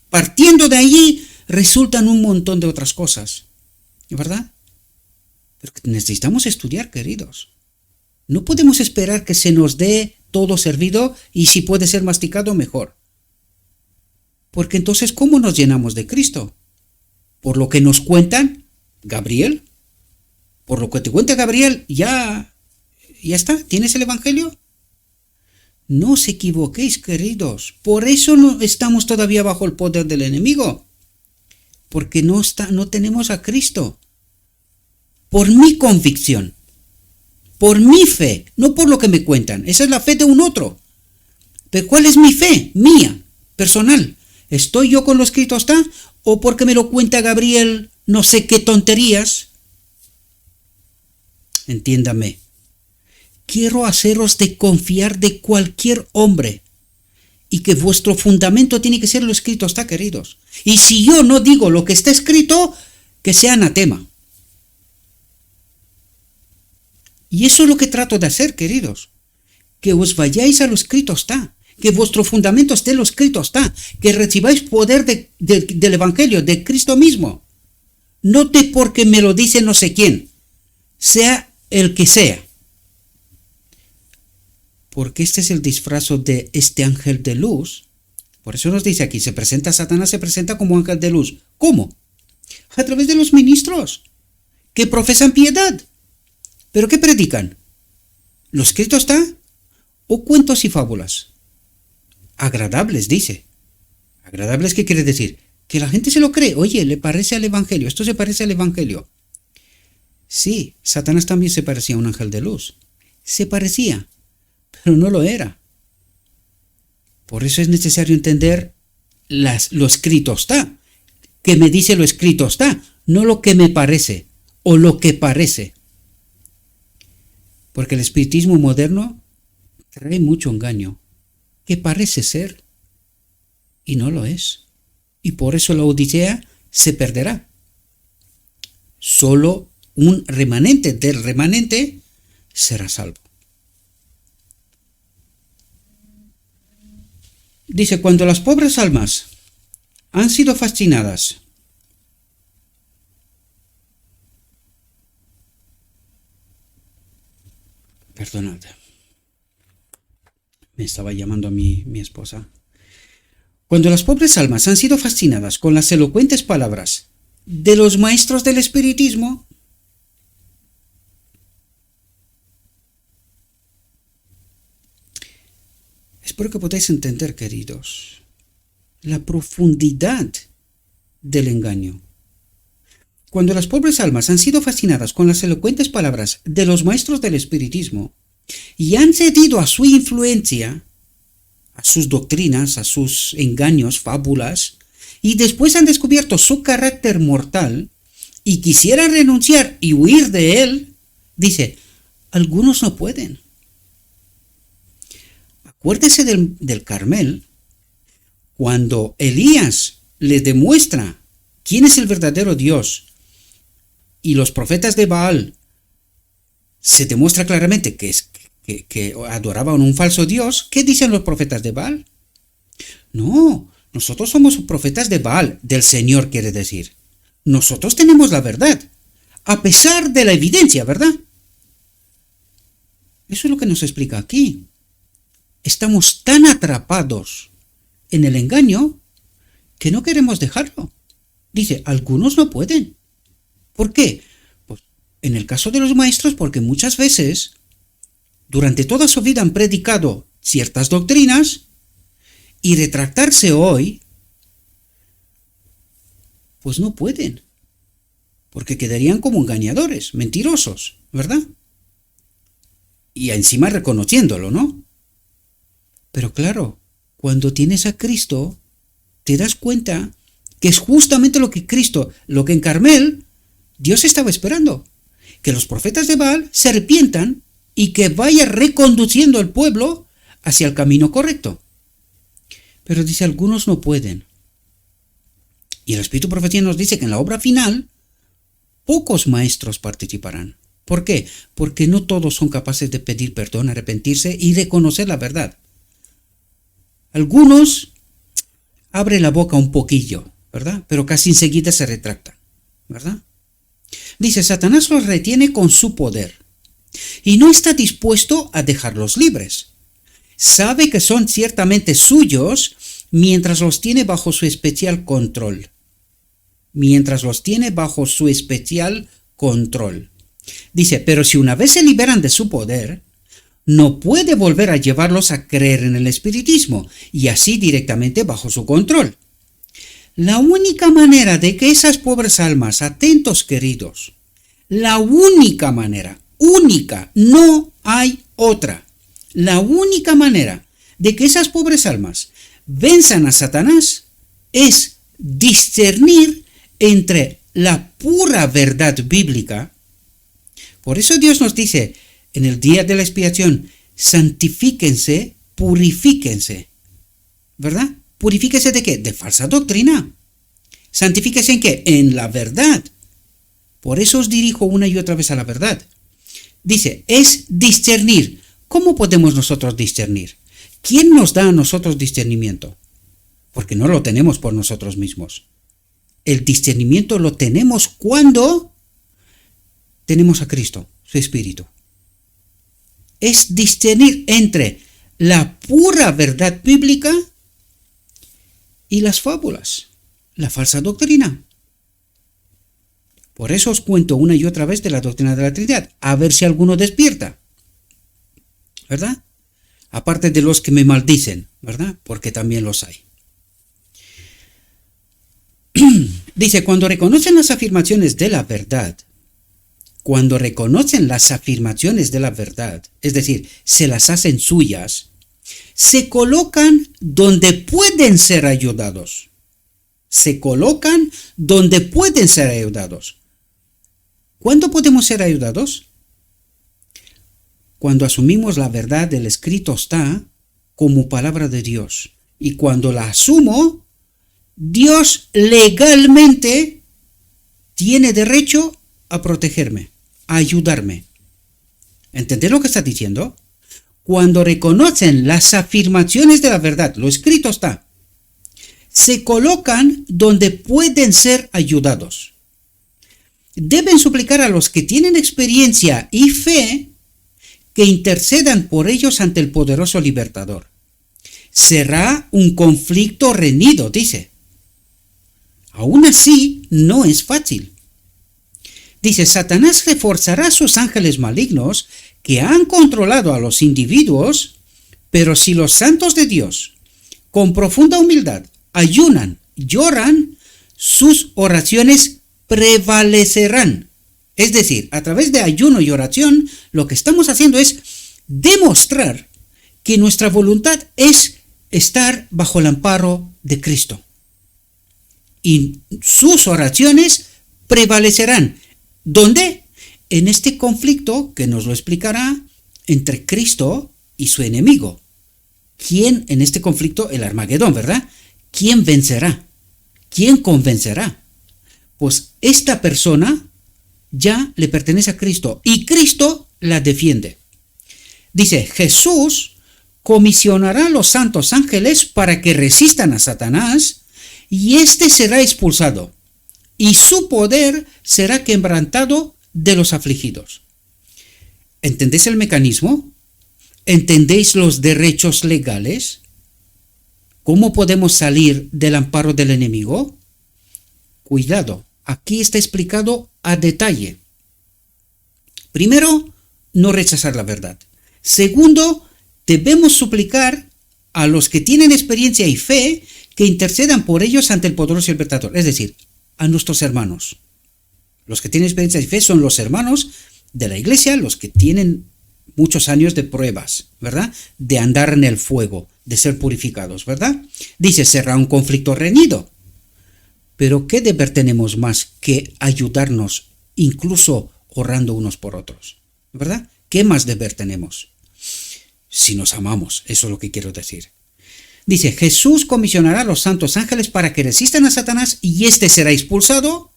Partiendo de allí, resultan un montón de otras cosas, ¿verdad? Pero necesitamos estudiar, queridos. No podemos esperar que se nos dé todo servido y si puede ser masticado, mejor. Porque entonces, ¿cómo nos llenamos de Cristo? ¿Por lo que nos cuentan Gabriel? ¿Por lo que te cuenta Gabriel, ya está? ¿Tienes el Evangelio? No os equivoquéis, queridos. Por eso no estamos todavía bajo el poder del enemigo. Porque no tenemos a Cristo. Por mi convicción. Por mi fe. No por lo que me cuentan. Esa es la fe de un otro. ¿Pero cuál es mi fe? Mía. Personal. ¿Estoy yo con lo escrito está? ¿O porque me lo cuenta Gabriel no sé qué tonterías? Entiéndame. Quiero haceros de confiar de cualquier hombre y que vuestro fundamento tiene que ser lo escrito está, queridos. Y si yo no digo lo que está escrito, que sea anatema. Y eso es lo que trato de hacer, queridos. Que os vayáis a lo escrito está, que vuestro fundamento esté en lo escrito está, que recibáis poder del Evangelio, de Cristo mismo. No de porque me lo dice no sé quién, sea el que sea. Porque este es el disfrazo de este ángel de luz. Por eso nos dice aquí, Satanás se presenta como ángel de luz. ¿Cómo? A través de los ministros, que profesan piedad. ¿Pero qué predican? ¿Lo escrito está? ¿O cuentos y fábulas? Agradables, dice. ¿Agradables qué quiere decir? Que la gente se lo cree. Oye, le parece al Evangelio. Esto se parece al Evangelio. Sí, Satanás también se parecía a un ángel de luz. Se parecía, pero no lo era. Por eso es necesario entender lo escrito está. Que me dice lo escrito está, no lo que me parece o lo que parece. Porque el espiritismo moderno trae mucho engaño, que parece ser y no lo es. Y por eso la Odisea se perderá. Solo un remanente del remanente será salvo. Dice, cuando las pobres almas han sido fascinadas Perdonad. Me estaba llamando a mi esposa. Cuando las pobres almas han sido fascinadas con las elocuentes palabras de los maestros del espiritismo, espero que podáis entender, queridos, la profundidad del engaño. Cuando las pobres almas han sido fascinadas con las elocuentes palabras de los maestros del espiritismo y han cedido a su influencia, a sus doctrinas, a sus engaños, fábulas, y después han descubierto su carácter mortal y quisieran renunciar y huir de él, dice, algunos no pueden. Acuérdese del Carmel, cuando Elías les demuestra quién es el verdadero Dios y los profetas de Baal se demuestra claramente que adoraban un falso Dios, ¿qué dicen los profetas de Baal? No, nosotros somos profetas de Baal, del Señor quiere decir. Nosotros tenemos la verdad, a pesar de la evidencia, ¿verdad? Eso es lo que nos explica aquí. Estamos tan atrapados en el engaño que no queremos dejarlo. Dice, algunos no pueden. ¿Por qué? Pues en el caso de los maestros, porque muchas veces, durante toda su vida han predicado ciertas doctrinas y retractarse hoy, pues no pueden. Porque quedarían como engañadores, mentirosos, ¿verdad? Y encima reconociéndolo, ¿no? Pero claro, cuando tienes a Cristo, te das cuenta que es justamente lo que en Carmel, Dios estaba esperando, que los profetas de Baal se arrepientan y que vaya reconduciendo al pueblo hacia el camino correcto. Pero dice, algunos no pueden. Y el Espíritu Profecía nos dice que en la obra final, pocos maestros participarán. ¿Por qué? Porque no todos son capaces de pedir perdón, arrepentirse y reconocer la verdad. Algunos abren la boca un poquillo, ¿verdad? Pero casi enseguida se retractan, ¿verdad? Dice, Satanás los retiene con su poder y no está dispuesto a dejarlos libres. Sabe que son ciertamente suyos mientras los tiene bajo su especial control. Dice, pero si una vez se liberan de su poder, no puede volver a llevarlos a creer en el espiritismo y así directamente bajo su control. La única manera de que esas pobres almas, atentos queridos, la única manera, única, no hay otra, la única manera de que esas pobres almas venzan a Satanás es discernir entre la pura verdad bíblica. Por eso Dios nos dice en el día de la expiación, santifíquense, purifíquense, ¿verdad? ¿Purifíquense de qué? De falsa doctrina. ¿Santifíquense en qué? En la verdad. Por eso os dirijo una y otra vez a la verdad. Dice, es discernir. ¿Cómo podemos nosotros discernir? ¿Quién nos da a nosotros discernimiento? Porque no lo tenemos por nosotros mismos. El discernimiento lo tenemos cuando tenemos a Cristo, su Espíritu. Es discernir entre la pura verdad bíblica y las fábulas, la falsa doctrina. Por eso os cuento una y otra vez de la doctrina de la Trinidad, a ver si alguno despierta, ¿verdad? Aparte de los que me maldicen, ¿verdad? Porque también los hay. Dice, cuando reconocen las afirmaciones de la verdad, es decir, se las hacen suyas, se colocan donde pueden ser ayudados. ¿Cuándo podemos ser ayudados? Cuando asumimos la verdad del escrito está como palabra de Dios. Y cuando la asumo, Dios legalmente tiene derecho a protegerme, a ayudarme. ¿Entendés lo que está diciendo? Cuando reconocen las afirmaciones de la verdad, lo escrito está, se colocan donde pueden ser ayudados. Deben suplicar a los que tienen experiencia y fe que intercedan por ellos ante el poderoso libertador. Será un conflicto reñido, dice. Aún así, no es fácil. Dice, Satanás reforzará a sus ángeles malignos que han controlado a los individuos, pero si los santos de Dios, con profunda humildad, ayunan, lloran, sus oraciones prevalecerán. Es decir, a través de ayuno y oración, lo que estamos haciendo es demostrar que nuestra voluntad es estar bajo el amparo de Cristo. Y sus oraciones prevalecerán. ¿Dónde? En este conflicto que nos lo explicará entre Cristo y su enemigo. ¿Quién en este conflicto? El Armagedón, ¿verdad? ¿Quién vencerá? ¿Quién convencerá? Pues esta persona ya le pertenece a Cristo y Cristo la defiende. Dice, Jesús comisionará a los santos ángeles para que resistan a Satanás y éste será expulsado y su poder será quebrantado de los afligidos. ¿Entendéis el mecanismo? ¿Entendéis los derechos legales? ¿Cómo podemos salir del amparo del enemigo? Cuidado, aquí está explicado a detalle. Primero, no rechazar la verdad. Segundo, debemos suplicar a los que tienen experiencia y fe que intercedan por ellos ante el poderoso libertador, es decir, a nuestros hermanos. Los que tienen experiencia y fe son los hermanos de la iglesia, los que tienen muchos años de pruebas, ¿verdad? De andar en el fuego, de ser purificados, ¿verdad? Dice, será un conflicto reñido. Pero ¿qué deber tenemos más que ayudarnos, incluso orando unos por otros? ¿Verdad? ¿Qué más deber tenemos? Si nos amamos, eso es lo que quiero decir. Dice, Jesús comisionará a los santos ángeles para que resistan a Satanás y éste será expulsado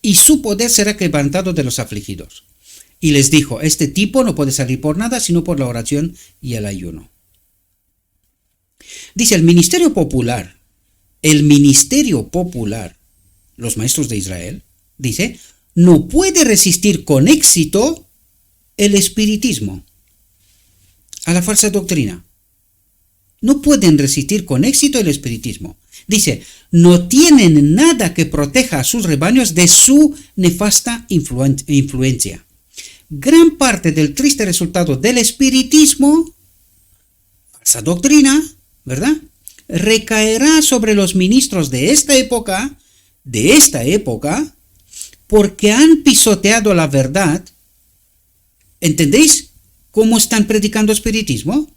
y su poder será quebrantado de los afligidos. Y les dijo, este tipo no puede salir por nada sino por la oración y el ayuno. Dice, el ministerio popular, los maestros de Israel, dice, no puede resistir con éxito el espiritismo, a la falsa doctrina. No pueden resistir con éxito el espiritismo. Dice, no tienen nada que proteja a sus rebaños de su nefasta influencia. Gran parte del triste resultado del espiritismo, falsa doctrina, ¿verdad?, recaerá sobre los ministros de esta época, porque han pisoteado la verdad. ¿Entendéis cómo están predicando espiritismo?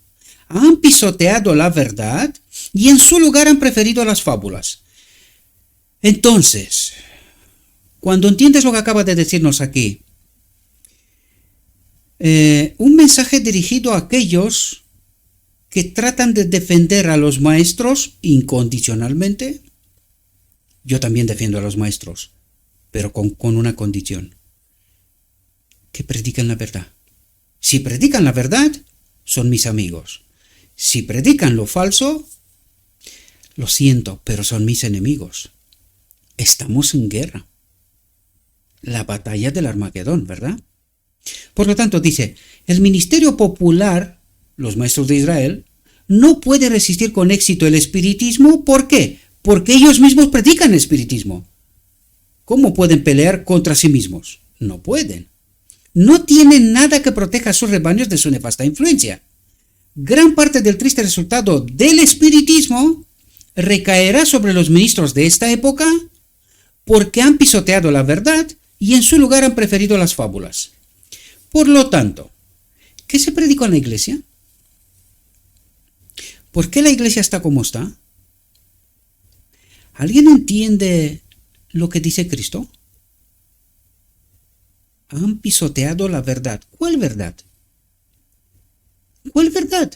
Han pisoteado la verdad y en su lugar han preferido las fábulas. Entonces, cuando entiendes lo que acaba de decirnos aquí, un mensaje dirigido a aquellos que tratan de defender a los maestros incondicionalmente. Yo también defiendo a los maestros, pero con una condición: que prediquen la verdad. Si predican la verdad, son mis amigos. Si predican lo falso, lo siento, pero son mis enemigos. Estamos en guerra. La batalla del Armagedón, ¿verdad? Por lo tanto, dice, el ministerio popular, los maestros de Israel, no puede resistir con éxito el espiritismo. ¿Por qué? Porque ellos mismos predican el espiritismo. ¿Cómo pueden pelear contra sí mismos? No pueden. No tienen nada que proteja a sus rebaños de su nefasta influencia. Gran parte del triste resultado del espiritismo recaerá sobre los ministros de esta época porque han pisoteado la verdad y en su lugar han preferido las fábulas. Por lo tanto, ¿qué se predicó en la iglesia? ¿Por qué la iglesia está como está? ¿Alguien entiende lo que dice Cristo? Han pisoteado la verdad. ¿Cuál verdad? ¿Cuál verdad?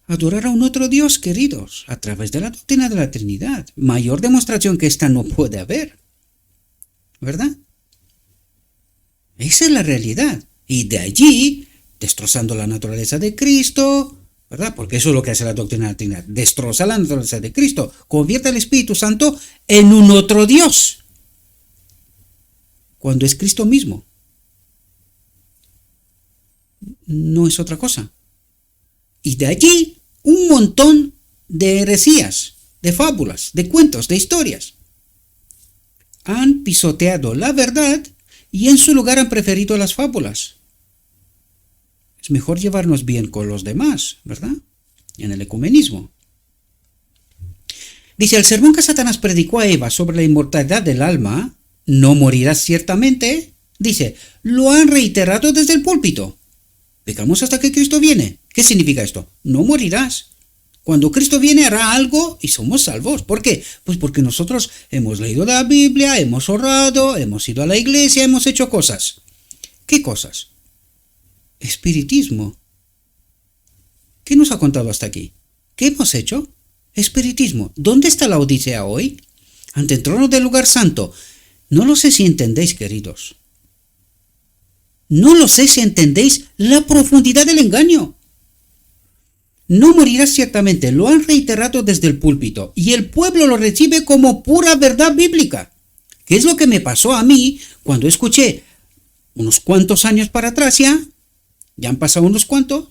Adorar a un otro Dios, queridos, a través de la doctrina de la Trinidad. Mayor demostración que esta no puede haber, ¿verdad? Esa es la realidad. Y de allí, destrozando la naturaleza de Cristo, ¿verdad? Porque eso es lo que hace la doctrina de la Trinidad. Destroza la naturaleza de Cristo. Convierte al Espíritu Santo en un otro Dios, cuando es Cristo mismo. No es otra cosa. Y de allí un montón de heresías, de fábulas, de cuentos, de historias. Han pisoteado la verdad y en su lugar han preferido las fábulas. Es mejor llevarnos bien con los demás, ¿verdad? En el ecumenismo. Dice, el sermón que Satanás predicó a Eva sobre la inmortalidad del alma, no morirás ciertamente, dice, lo han reiterado desde el púlpito. Pecamos hasta que Cristo viene. ¿Qué significa esto? No morirás. Cuando Cristo viene hará algo y somos salvos. ¿Por qué? Pues porque nosotros hemos leído la Biblia, hemos orado, hemos ido a la iglesia, hemos hecho cosas. ¿Qué cosas? Espiritismo. ¿Qué nos ha contado hasta aquí? ¿Qué hemos hecho? Espiritismo. ¿Dónde está la Odisea hoy? Ante el trono del lugar santo. No lo sé si entendéis, queridos. No lo sé si entendéis la profundidad del engaño. No morirás ciertamente, lo han reiterado desde el púlpito, y el pueblo lo recibe como pura verdad bíblica. ¿Qué es lo que me pasó a mí cuando escuché unos cuantos años para atrás ya han pasado unos cuantos,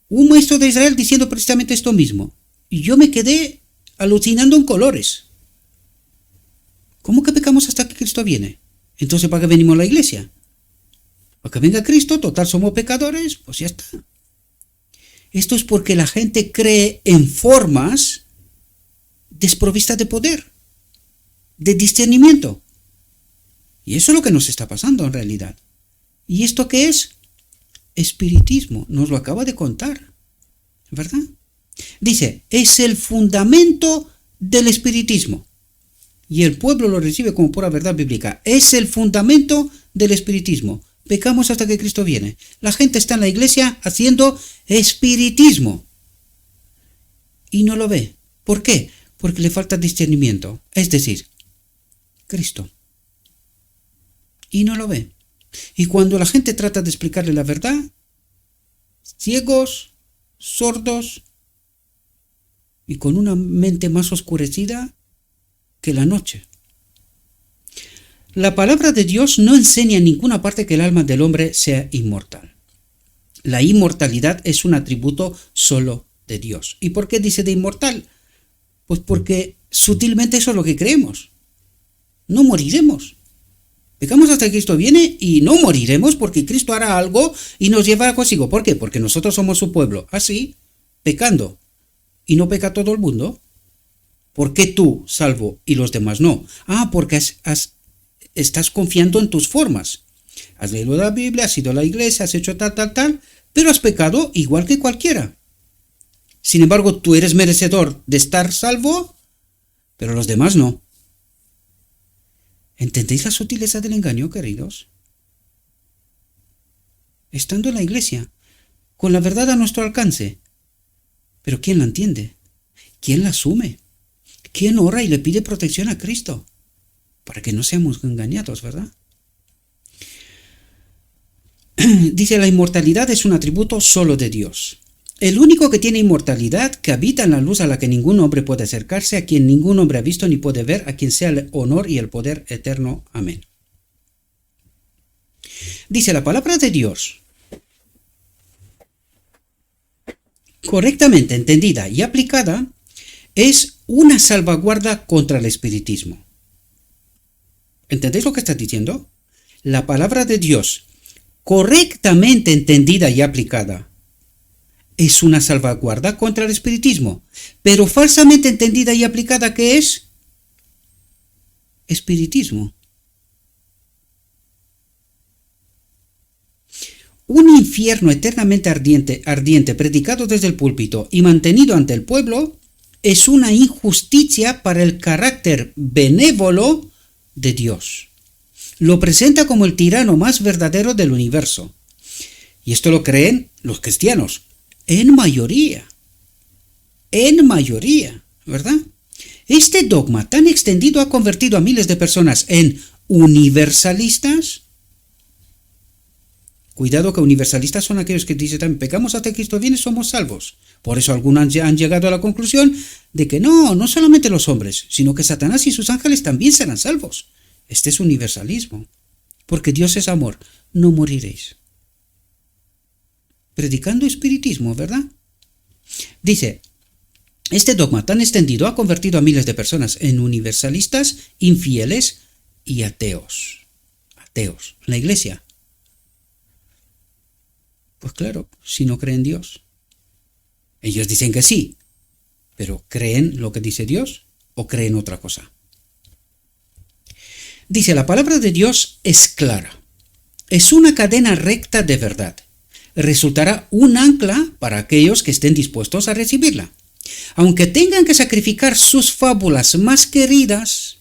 un maestro de Israel diciendo precisamente esto mismo? Y yo me quedé alucinando en colores. ¿Cómo que pecamos hasta que Cristo viene? Entonces, ¿para qué venimos a la iglesia? Para que venga Cristo, total somos pecadores, pues ya está. Esto es porque la gente cree en formas desprovistas de poder, de discernimiento. Y eso es lo que nos está pasando en realidad. ¿Y esto qué es? Espiritismo. Nos lo acaba de contar, ¿verdad? Dice, es el fundamento del espiritismo. Y el pueblo lo recibe como pura verdad bíblica. Es el fundamento del espiritismo. Pecamos hasta que Cristo viene. La gente está en la iglesia haciendo espiritismo y no lo ve. ¿Por qué? porque le falta discernimiento, es decir, Cristo. Y no lo ve. Y cuando la gente trata de explicarle la verdad, ciegos, sordos y con una mente más oscurecida que la noche. La palabra de Dios no enseña en ninguna parte que el alma del hombre sea inmortal. La inmortalidad es un atributo solo de Dios. ¿Y por qué dice de inmortal? Pues porque sutilmente eso es lo que creemos. No moriremos. Pecamos hasta que Cristo viene y no moriremos porque Cristo hará algo y nos llevará consigo. ¿Por qué? Porque nosotros somos su pueblo. Así, pecando. ¿Y no peca todo el mundo? ¿Por qué tú, salvo, y los demás no? Porque estás confiando en tus formas. Has leído la Biblia, has ido a la iglesia, has hecho tal, pero has pecado igual que cualquiera. Sin embargo, tú eres merecedor de estar salvo, pero los demás no. ¿Entendéis la sutileza del engaño, queridos? Estando en la iglesia, con la verdad a nuestro alcance. Pero ¿quién la entiende? ¿Quién la asume? ¿Quién ora y le pide protección a Cristo? Para que no seamos engañados, ¿verdad? Dice, la inmortalidad es un atributo solo de Dios. El único que tiene inmortalidad, que habita en la luz a la que ningún hombre puede acercarse, a quien ningún hombre ha visto ni puede ver, a quien sea el honor y el poder eterno. Amén. Dice, la palabra de Dios, correctamente entendida y aplicada, es una salvaguarda contra el espiritismo. ¿Entendéis lo que está diciendo? La palabra de Dios, correctamente entendida y aplicada, es una salvaguarda contra el espiritismo, pero falsamente entendida y aplicada, ¿qué es? Espiritismo. Un infierno eternamente ardiente, predicado desde el púlpito y mantenido ante el pueblo, es una injusticia para el carácter benévolo de Dios. Lo presenta como el tirano más verdadero del universo. Y esto lo creen los cristianos, en mayoría, ¿verdad? Este dogma tan extendido ha convertido a miles de personas en universalistas. Cuidado, que universalistas son aquellos que dicen también, pecamos hasta que Cristo viene, somos salvos. Por eso algunos han llegado a la conclusión de que no solamente los hombres, sino que Satanás y sus ángeles también serán salvos. Este es universalismo, porque Dios es amor, no moriréis. Predicando espiritismo, ¿verdad? Dice, este dogma tan extendido ha convertido a miles de personas en universalistas, infieles y ateos. Ateos. La iglesia. Pues claro, si no creen en Dios. Ellos dicen que sí, pero ¿creen lo que dice Dios o creen otra cosa? Dice, la palabra de Dios es clara. Es una cadena recta de verdad. Resultará un ancla para aquellos que estén dispuestos a recibirla. Aunque tengan que sacrificar sus fábulas más queridas,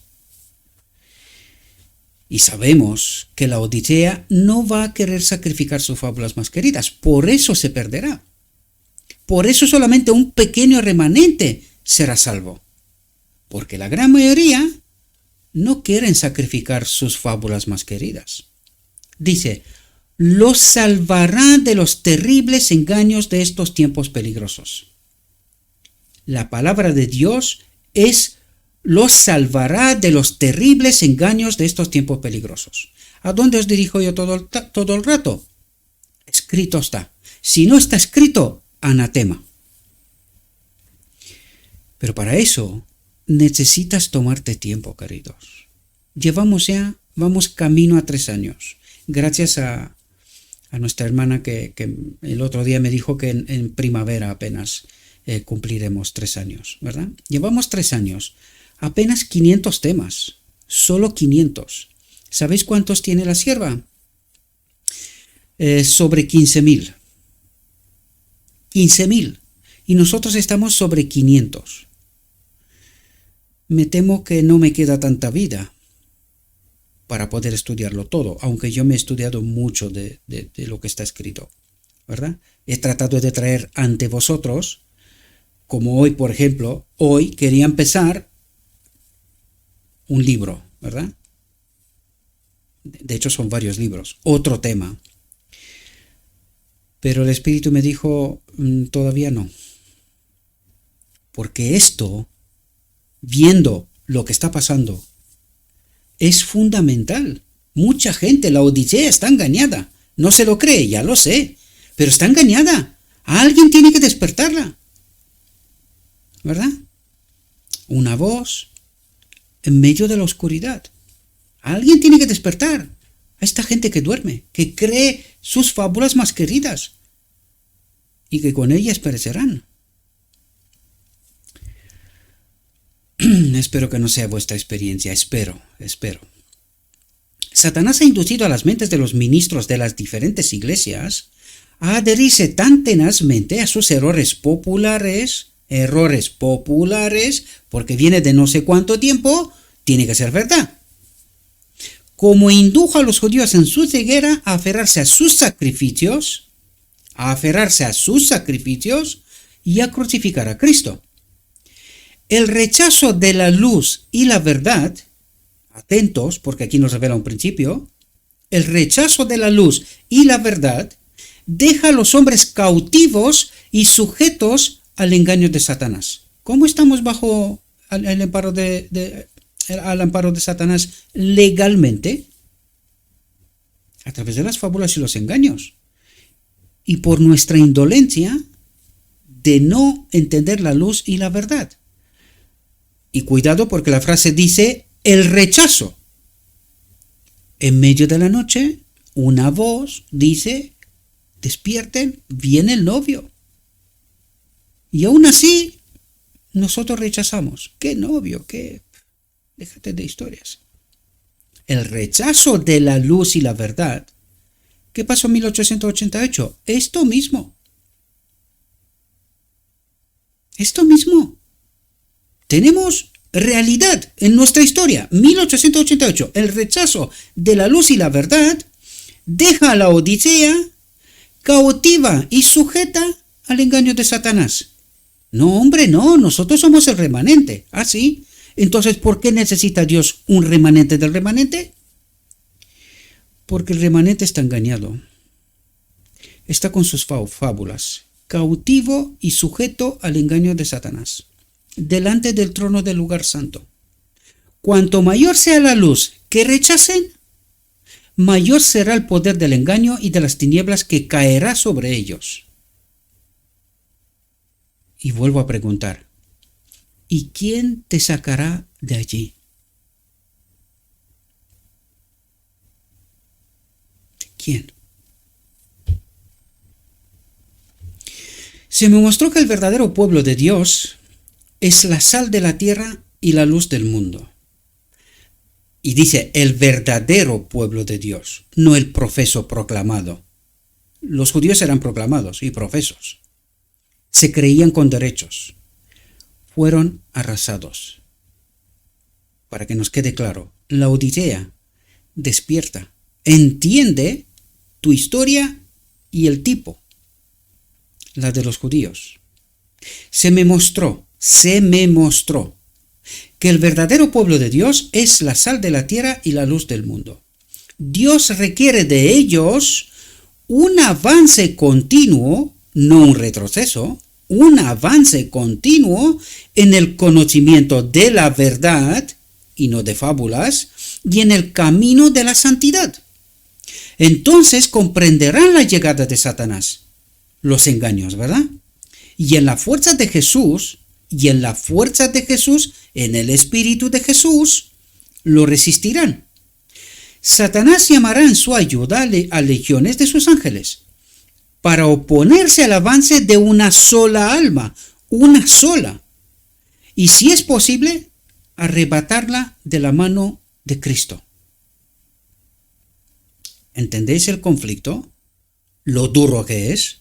y sabemos que la Odisea no va a querer sacrificar sus fábulas más queridas, por eso se perderá. Por eso solamente un pequeño remanente será salvo, porque la gran mayoría no quieren sacrificar sus fábulas más queridas. Dice, los salvará de los terribles engaños de estos tiempos peligrosos. La palabra de Dios es los salvará de los terribles engaños de estos tiempos peligrosos. ¿A dónde os dirijo yo todo el rato? Escrito está. Si no está escrito, anatema. Pero para eso necesitas tomarte tiempo, queridos. Vamos camino a 3 años. Gracias a nuestra hermana que el otro día me dijo que en primavera apenas cumpliremos 3 años, ¿verdad? Llevamos 3 años. Apenas 500 temas. Solo 500. ¿Sabéis cuántos tiene la sierva? Sobre 15.000. 15.000. Y nosotros estamos sobre 500. Me temo que no me queda tanta vida para poder estudiarlo todo, aunque yo me he estudiado mucho de lo que está escrito, ¿verdad? He tratado de traer ante vosotros Como hoy, por ejemplo, hoy quería empezar un libro, ¿verdad? De hecho, son varios libros, otro tema. Pero el Espíritu me dijo, todavía no. Porque esto, viendo lo que está pasando, es fundamental. Mucha gente, la Odisea está engañada. No se lo cree, ya lo sé, pero está engañada. Alguien tiene que despertarla, ¿verdad? Una voz en medio de la oscuridad. Alguien tiene que despertar a esta gente que duerme, que cree sus fábulas más queridas y que con ellas perecerán. Espero que no sea vuestra experiencia, espero. Satanás ha inducido a las mentes de los ministros de las diferentes iglesias a adherirse tan tenazmente a sus errores populares, porque viene de no sé cuánto tiempo, tiene que ser verdad. Como indujo a los judíos en su ceguera a aferrarse a sus sacrificios y a crucificar a Cristo. El rechazo de la luz y la verdad, atentos porque aquí nos revela un principio, el rechazo de la luz y la verdad deja a los hombres cautivos y sujetos al engaño de Satanás. ¿Cómo estamos bajo el amparo al amparo de Satanás legalmente? A través de las fábulas y los engaños. Y por nuestra indolencia de no entender la luz y la verdad. Y cuidado porque la frase dice el rechazo. En medio de la noche, una voz dice, despierten, viene el novio. Y aún así, nosotros rechazamos. ¿Qué novio? ¿Qué? Déjate de historias. El rechazo de la luz y la verdad. ¿Qué pasó en 1888? Esto mismo. Tenemos realidad en nuestra historia. 1888. El rechazo de la luz y la verdad deja a la Odisea cautiva y sujeta al engaño de Satanás. No, hombre, no. Nosotros somos el remanente. ¿Ah, sí? Entonces, ¿por qué necesita Dios un remanente del remanente? Porque el remanente está engañado. Está con sus fábulas, cautivo y sujeto al engaño de Satanás, delante del trono del lugar santo. Cuanto mayor sea la luz que rechacen, mayor será el poder del engaño y de las tinieblas que caerá sobre ellos. Y vuelvo a preguntar, ¿y quién te sacará de allí? ¿Quién? Se me mostró que el verdadero pueblo de Dios es la sal de la tierra y la luz del mundo. Y dice el verdadero pueblo de Dios, no el profeso proclamado. Los judíos eran proclamados y profesos. Se creían con derechos. Fueron arrasados. Para que nos quede claro, la Odisea despierta, entiende tu historia y el tipo, la de los judíos. Se me mostró que el verdadero pueblo de Dios es la sal de la tierra y la luz del mundo. Dios requiere de ellos un avance continuo, no un retroceso, un avance continuo en el conocimiento de la verdad y no de fábulas, y en el camino de la santidad. Entonces comprenderán la llegada de Satanás, los engaños, ¿verdad? Y en la fuerza de Jesús, en el Espíritu de Jesús, lo resistirán. Satanás llamará en su ayuda a legiones de sus ángeles, para oponerse al avance de una sola alma, una sola, y si es posible, arrebatarla de la mano de Cristo. ¿Entendéis el conflicto? Lo duro que es.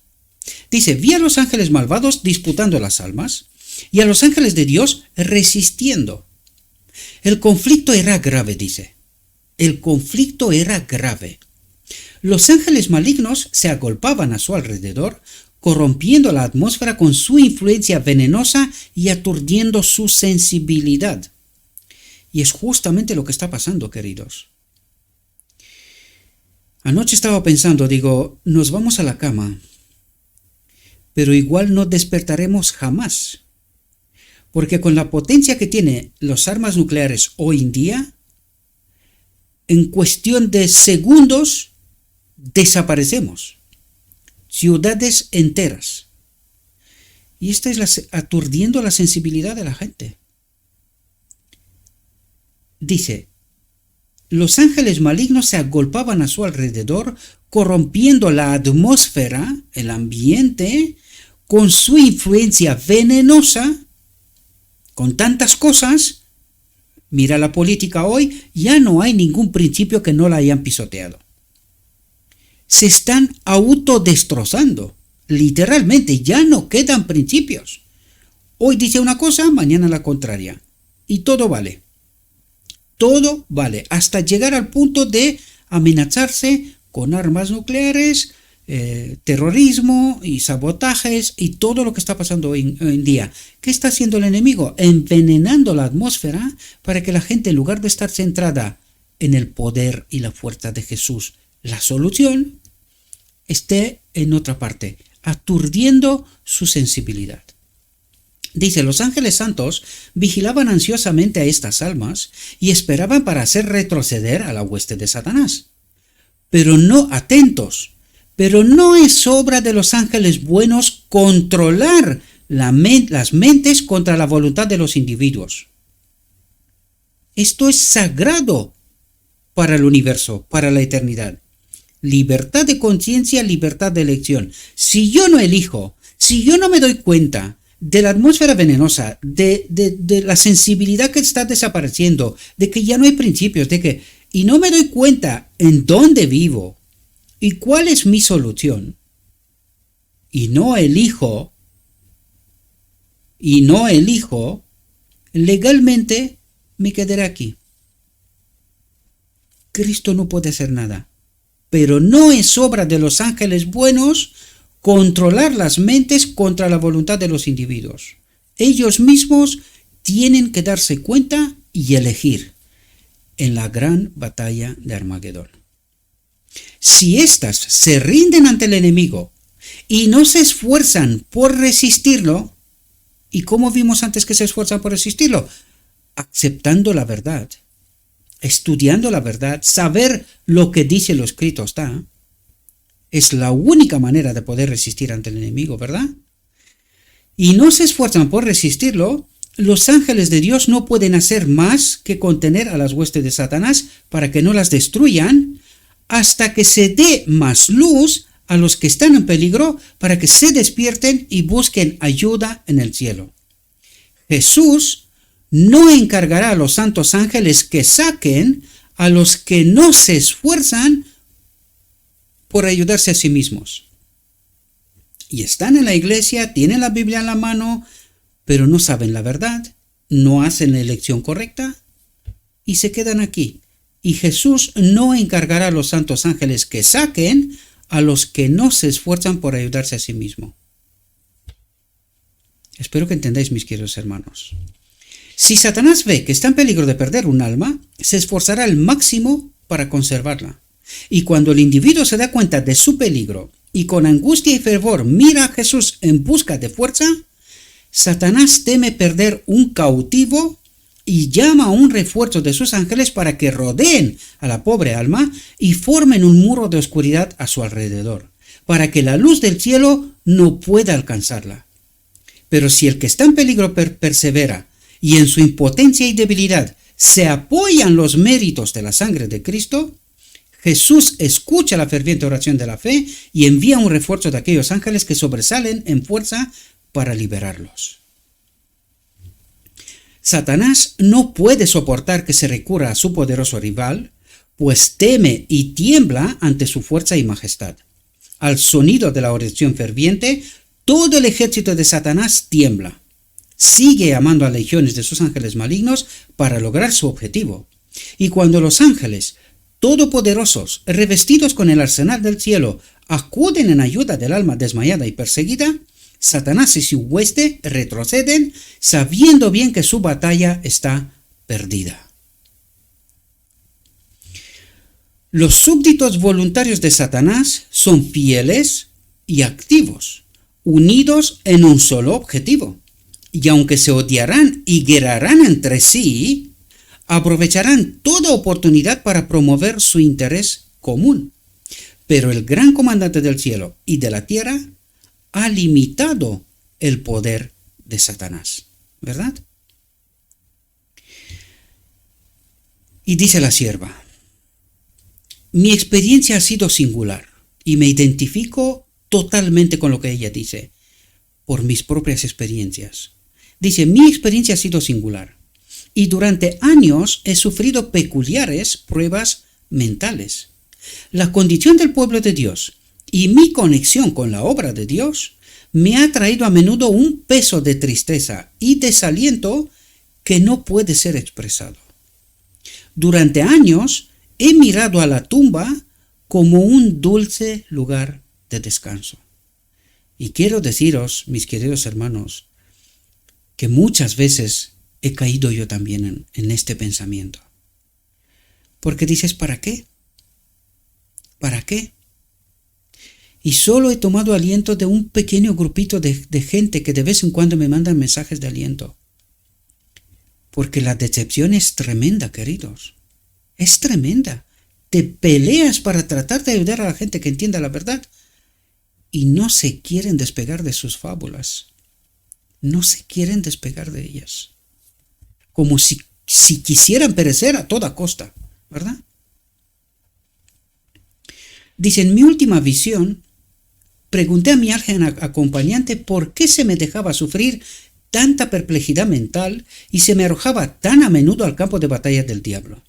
Dice, vi a los ángeles malvados disputando las almas y a los ángeles de Dios resistiendo. El conflicto era grave, dice. El conflicto era grave. Los ángeles malignos se agolpaban a su alrededor corrompiendo la atmósfera con su influencia venenosa y aturdiendo su sensibilidad. Y es justamente lo que está pasando, queridos. Anoche estaba pensando, digo, nos vamos a la cama, pero igual no despertaremos jamás, porque con la potencia que tienen las armas nucleares hoy en día, en cuestión de segundos desaparecemos, ciudades enteras. Y esta es aturdiendo la sensibilidad de la gente. Dice, los ángeles malignos se agolpaban a su alrededor, corrompiendo la atmósfera, el ambiente, con su influencia venenosa, con tantas cosas. Mira la política hoy, ya no hay ningún principio que no la hayan pisoteado. Se están autodestrozando, literalmente, ya no quedan principios. Hoy dice una cosa, mañana la contraria, y todo vale. Todo vale, hasta llegar al punto de amenazarse con armas nucleares, terrorismo y sabotajes y todo lo que está pasando hoy en día. ¿Qué está haciendo el enemigo? Envenenando la atmósfera para que la gente, en lugar de estar centrada en el poder y la fuerza de Jesús, la solución, esté en otra parte, aturdiendo su sensibilidad. Dice, los ángeles santos vigilaban ansiosamente a estas almas y esperaban para hacer retroceder a la hueste de Satanás. Pero no es obra de los ángeles buenos controlar las mentes contra la voluntad de los individuos. Esto es sagrado para el universo, para la eternidad. Libertad de conciencia, libertad de elección. Si yo no elijo, si yo no me doy cuenta de la atmósfera venenosa, de la sensibilidad que está desapareciendo, de que ya no hay principios, y no me doy cuenta en dónde vivo y cuál es mi solución, y no elijo, legalmente me quedaré aquí. Cristo no puede hacer nada, pero no es obra de los ángeles buenos controlar las mentes contra la voluntad de los individuos. Ellos mismos tienen que darse cuenta y elegir en la gran batalla de Armagedón. Si éstas se rinden ante el enemigo y no se esfuerzan por resistirlo, ¿y cómo vimos antes que se esfuerzan por resistirlo? Aceptando la verdad, estudiando la verdad, saber lo que dice lo escrito está. Es la única manera de poder resistir ante el enemigo, ¿verdad? Y no se esfuerzan por resistirlo, los ángeles de Dios no pueden hacer más que contener a las huestes de Satanás para que no las destruyan, hasta que se dé más luz a los que están en peligro para que se despierten y busquen ayuda en el cielo. Jesús no encargará a los santos ángeles que saquen a los que no se esfuerzan por ayudarse a sí mismos. Y están en la iglesia, tienen la Biblia en la mano, pero no saben la verdad, no hacen la elección correcta y se quedan aquí. Y Jesús no encargará a los santos ángeles que saquen a los que no se esfuerzan por ayudarse a sí mismo. Espero que entendáis, mis queridos hermanos. Si Satanás ve que está en peligro de perder un alma, se esforzará al máximo para conservarla. Y cuando el individuo se da cuenta de su peligro y con angustia y fervor mira a Jesús en busca de fuerza, Satanás teme perder un cautivo y llama a un refuerzo de sus ángeles para que rodeen a la pobre alma y formen un muro de oscuridad a su alrededor, para que la luz del cielo no pueda alcanzarla. Pero si el que está en peligro persevera y en su impotencia y debilidad se apoyan los méritos de la sangre de Cristo, Jesús escucha la ferviente oración de la fe y envía un refuerzo de aquellos ángeles que sobresalen en fuerza para liberarlos. Satanás no puede soportar que se recurra a su poderoso rival, pues teme y tiembla ante su fuerza y majestad. Al sonido de la oración ferviente, todo el ejército de Satanás tiembla. Sigue amando a legiones de sus ángeles malignos para lograr su objetivo. Y cuando los ángeles todopoderosos, revestidos con el arsenal del cielo, acuden en ayuda del alma desmayada y perseguida, Satanás y su hueste retroceden, sabiendo bien que su batalla está perdida. Los súbditos voluntarios de Satanás son fieles y activos, unidos en un solo objetivo, y aunque se odiarán y guerrarán entre sí, aprovecharán toda oportunidad para promover su interés común. Pero el gran comandante del cielo y de la tierra ha limitado el poder de Satanás, ¿verdad? Y dice la sierva: mi experiencia ha sido singular y me identifico totalmente con lo que ella dice, por mis propias experiencias. Dice, mi experiencia ha sido singular y durante años he sufrido peculiares pruebas mentales. La condición del pueblo de Dios y mi conexión con la obra de Dios me ha traído a menudo un peso de tristeza y desaliento que no puede ser expresado. Durante años he mirado a la tumba como un dulce lugar de descanso. Y quiero deciros, mis queridos hermanos, que muchas veces he caído yo también en este pensamiento. Porque dices, ¿para qué? ¿Para qué? Y solo he tomado aliento de un pequeño grupito de gente que de vez en cuando me mandan mensajes de aliento. Porque la decepción es tremenda, queridos. Es tremenda. Te peleas para tratar de ayudar a la gente que entienda la verdad y no se quieren despegar de sus fábulas. No se quieren despegar de ellas. Como si quisieran perecer a toda costa, ¿verdad? Dice, en mi última visión, pregunté a mi ángel acompañante por qué se me dejaba sufrir tanta perplejidad mental y se me arrojaba tan a menudo al campo de batalla del diablo.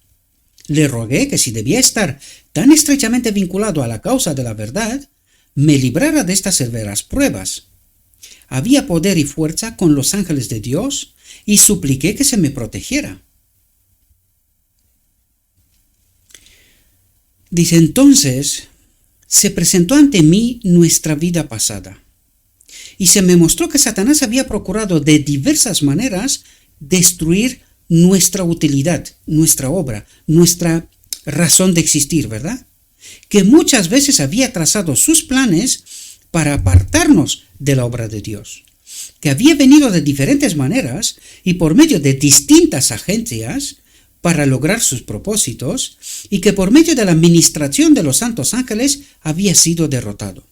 Le rogué que si debía estar tan estrechamente vinculado a la causa de la verdad, me librara de estas severas pruebas. Había poder y fuerza con los ángeles de Dios y supliqué que se me protegiera. Dice, entonces se presentó ante mí nuestra vida pasada y se me mostró que Satanás había procurado de diversas maneras destruir nuestra utilidad, nuestra obra, nuestra razón de existir, ¿verdad? Que muchas veces había trazado sus planes para apartarnos de la obra de Dios, que había venido de diferentes maneras y por medio de distintas agencias para lograr sus propósitos y que por medio de la administración de los santos ángeles había sido derrotado.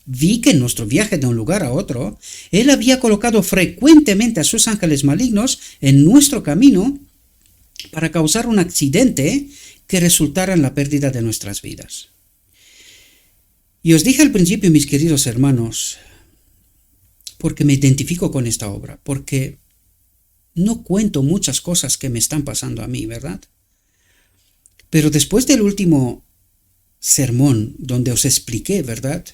Vi que en nuestro viaje de un lugar a otro, Él había colocado frecuentemente a sus ángeles malignos en nuestro camino para causar un accidente que resultara en la pérdida de nuestras vidas. Y os dije al principio, mis queridos hermanos, porque me identifico con esta obra, porque no cuento muchas cosas que me están pasando a mí, ¿verdad? Pero después del último sermón donde os expliqué, ¿verdad?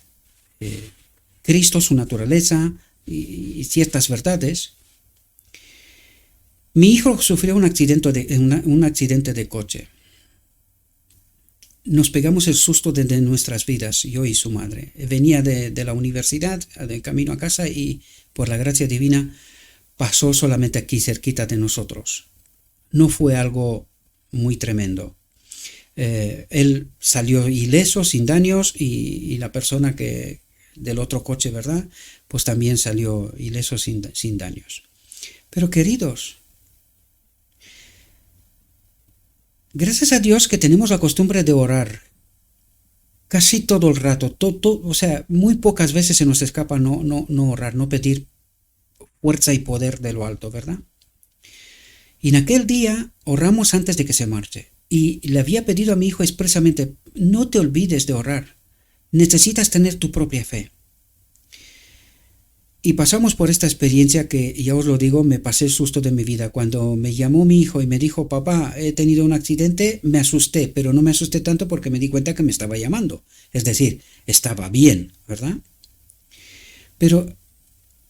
Cristo, su naturaleza y ciertas verdades, mi hijo sufrió un accidente de coche. Nos pegamos el susto de nuestras vidas, yo y su madre. Venía de la universidad, de camino a casa, y por la gracia divina pasó solamente aquí cerquita de nosotros. No fue algo muy tremendo. Él salió ileso, sin daños, y la persona del otro coche, ¿verdad? Pues también salió ileso, sin daños. Pero queridos, gracias a Dios que tenemos la costumbre de orar casi todo el rato, o sea, muy pocas veces se nos escapa no orar, no pedir fuerza y poder de lo alto, ¿verdad? Y en aquel día oramos antes de que se marche y le había pedido a mi hijo expresamente, no te olvides de orar, necesitas tener tu propia fe. Y pasamos por esta experiencia que, ya os lo digo, me pasé el susto de mi vida. Cuando me llamó mi hijo y me dijo, papá, he tenido un accidente, me asusté, pero no me asusté tanto porque me di cuenta que me estaba llamando. Es decir, estaba bien, ¿verdad? Pero,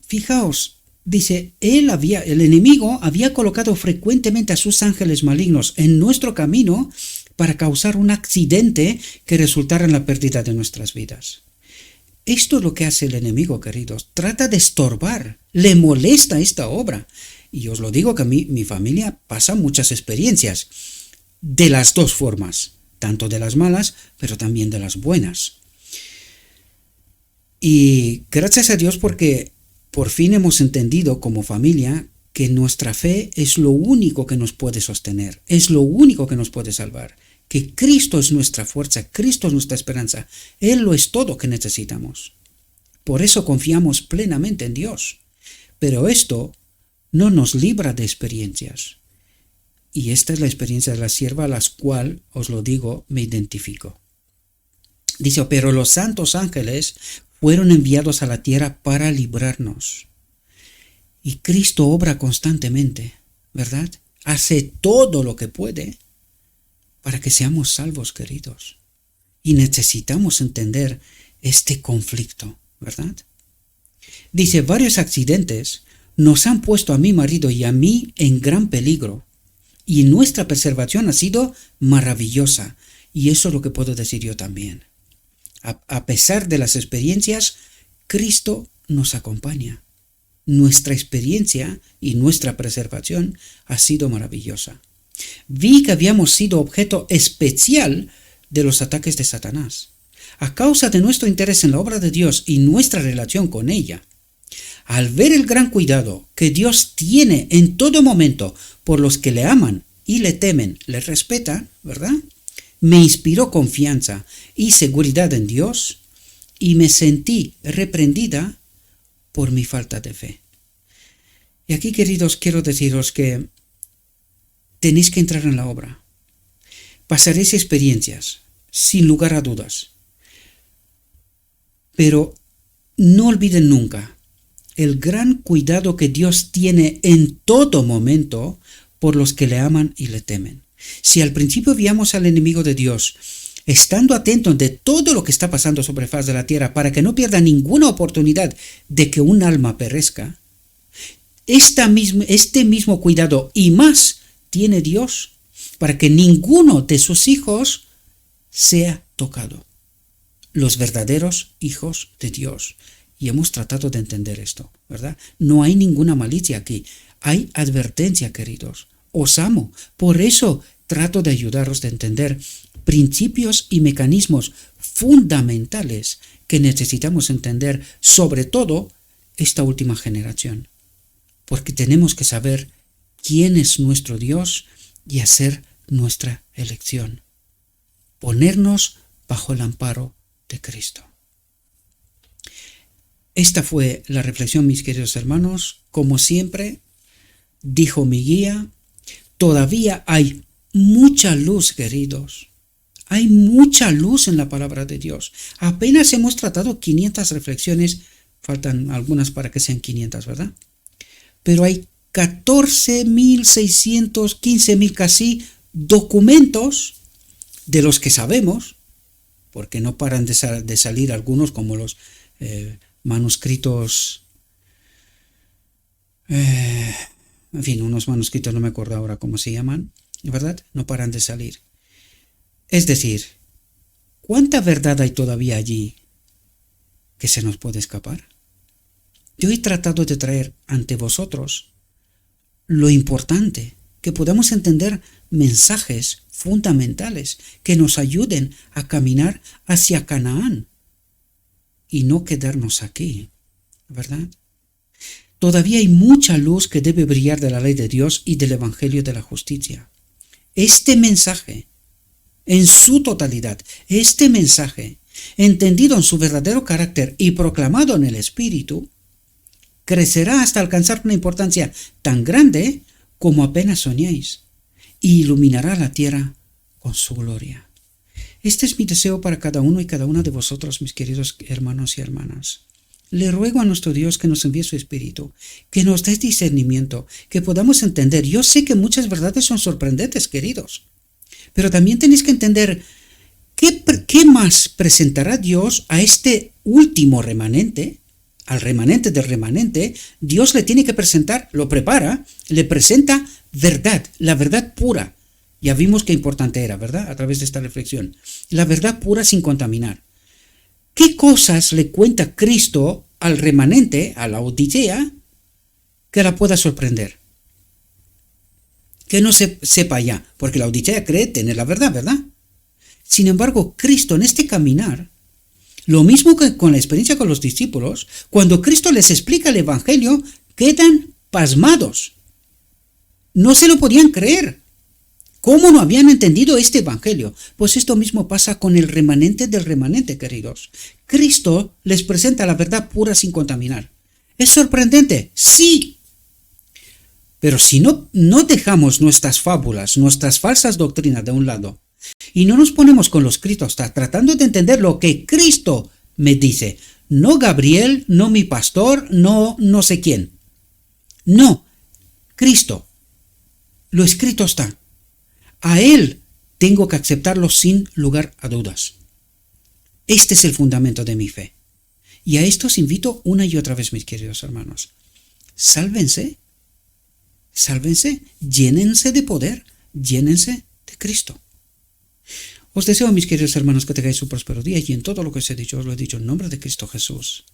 fijaos, dice, el enemigo había colocado frecuentemente a sus ángeles malignos en nuestro camino para causar un accidente que resultara en la pérdida de nuestras vidas. Esto es lo que hace el enemigo, queridos. Trata de estorbar, le molesta esta obra. Y os lo digo que a mí, mi familia pasa muchas experiencias de las dos formas, tanto de las malas, pero también de las buenas. Y gracias a Dios porque por fin hemos entendido como familia que nuestra fe es lo único que nos puede sostener, es lo único que nos puede salvar, que Cristo es nuestra fuerza, Cristo es nuestra esperanza, Él lo es todo que necesitamos. Por eso confiamos plenamente en Dios. Pero esto no nos libra de experiencias. Y esta es la experiencia de la sierva a la cual, os lo digo, me identifico. Dice, pero los santos ángeles fueron enviados a la tierra para librarnos. Y Cristo obra constantemente, ¿verdad? Hace todo lo que puede para que seamos salvos, queridos. Y necesitamos entender este conflicto, ¿verdad? Dice, varios accidentes nos han puesto a mi marido y a mí en gran peligro. Y nuestra preservación ha sido maravillosa. Y eso es lo que puedo decir yo también. A pesar de las experiencias, Cristo nos acompaña. Nuestra experiencia y nuestra preservación ha sido maravillosa. Vi que habíamos sido objeto especial de los ataques de Satanás. A causa de nuestro interés en la obra de Dios y nuestra relación con ella, al ver el gran cuidado que Dios tiene en todo momento por los que le aman y le temen, le respetan, ¿verdad? Me inspiró confianza y seguridad en Dios y me sentí reprendida por mi falta de fe. Y aquí, queridos, quiero deciros que tenéis que entrar en la obra. Pasaréis experiencias, sin lugar a dudas. Pero no olviden nunca el gran cuidado que Dios tiene en todo momento por los que le aman y le temen. Si al principio veíamos al enemigo de Dios estando atento de todo lo que está pasando sobre la faz de la tierra para que no pierda ninguna oportunidad de que un alma perezca, este mismo cuidado y más tiene Dios para que ninguno de sus hijos sea tocado. Los verdaderos hijos de Dios. Y hemos tratado de entender esto, ¿verdad? No hay ninguna malicia aquí. Hay advertencia, queridos. Os amo. Por eso trato de ayudaros a entender principios y mecanismos fundamentales que necesitamos entender, sobre todo esta última generación. Porque tenemos que saber quién es nuestro Dios y hacer nuestra elección. Ponernos bajo el amparo de Cristo. Esta fue la reflexión, mis queridos hermanos. Como siempre, dijo mi guía, todavía hay mucha luz, queridos. Hay mucha luz en la palabra de Dios. Apenas hemos tratado 500 reflexiones, faltan algunas para que sean 500, ¿verdad? Pero hay 14.600, 15.000 casi documentos de los que sabemos, porque no paran de salir algunos como los manuscritos, en fin, unos manuscritos, no me acuerdo ahora cómo se llaman, ¿verdad? No paran de salir. Es decir, ¿cuánta verdad hay todavía allí que se nos puede escapar? Yo he tratado de traer ante vosotros lo importante, que podamos entender mensajes fundamentales que nos ayuden a caminar hacia Canaán y no quedarnos aquí, ¿verdad? Todavía hay mucha luz que debe brillar de la ley de Dios y del Evangelio de la justicia. Este mensaje, en su totalidad, este mensaje, entendido en su verdadero carácter y proclamado en el Espíritu, crecerá hasta alcanzar una importancia tan grande como apenas soñéis, y iluminará la tierra con su gloria. Este es mi deseo para cada uno y cada una de vosotros, mis queridos hermanos y hermanas. Le ruego a nuestro Dios que nos envíe su Espíritu, que nos dé discernimiento, que podamos entender. Yo sé que muchas verdades son sorprendentes, queridos, pero también tenéis que entender qué más presentará Dios a este último remanente. Al remanente del remanente, Dios le tiene que presentar, lo prepara, le presenta verdad, la verdad pura, Ya vimos qué importante era, ¿verdad? A través de esta reflexión. La verdad pura sin contaminar. ¿Qué cosas le cuenta Cristo al remanente, a la Odisea, que la pueda sorprender? Que no se sepa ya, porque la Odisea cree tener la verdad, ¿verdad? Sin embargo, Cristo en este caminar, lo mismo que con la experiencia con los discípulos, cuando Cristo les explica el Evangelio, quedan pasmados. No se lo podían creer. ¿Cómo no habían entendido este Evangelio? Pues esto mismo pasa con el remanente del remanente, queridos. Cristo les presenta la verdad pura sin contaminar. ¿Es sorprendente? Sí. Pero si no dejamos nuestras fábulas, nuestras falsas doctrinas de un lado, y no nos ponemos con los Cristos tratando de entender lo que Cristo me dice, no Gabriel, no mi pastor, no sé quién. No, Cristo. Lo escrito está. A Él tengo que aceptarlo sin lugar a dudas. Este es el fundamento de mi fe. Y a esto os invito una y otra vez, mis queridos hermanos. Sálvense, llénense de poder, llénense de Cristo. Os deseo, mis queridos hermanos, que tengáis un próspero día y en todo lo que os he dicho, os lo he dicho en nombre de Cristo Jesús.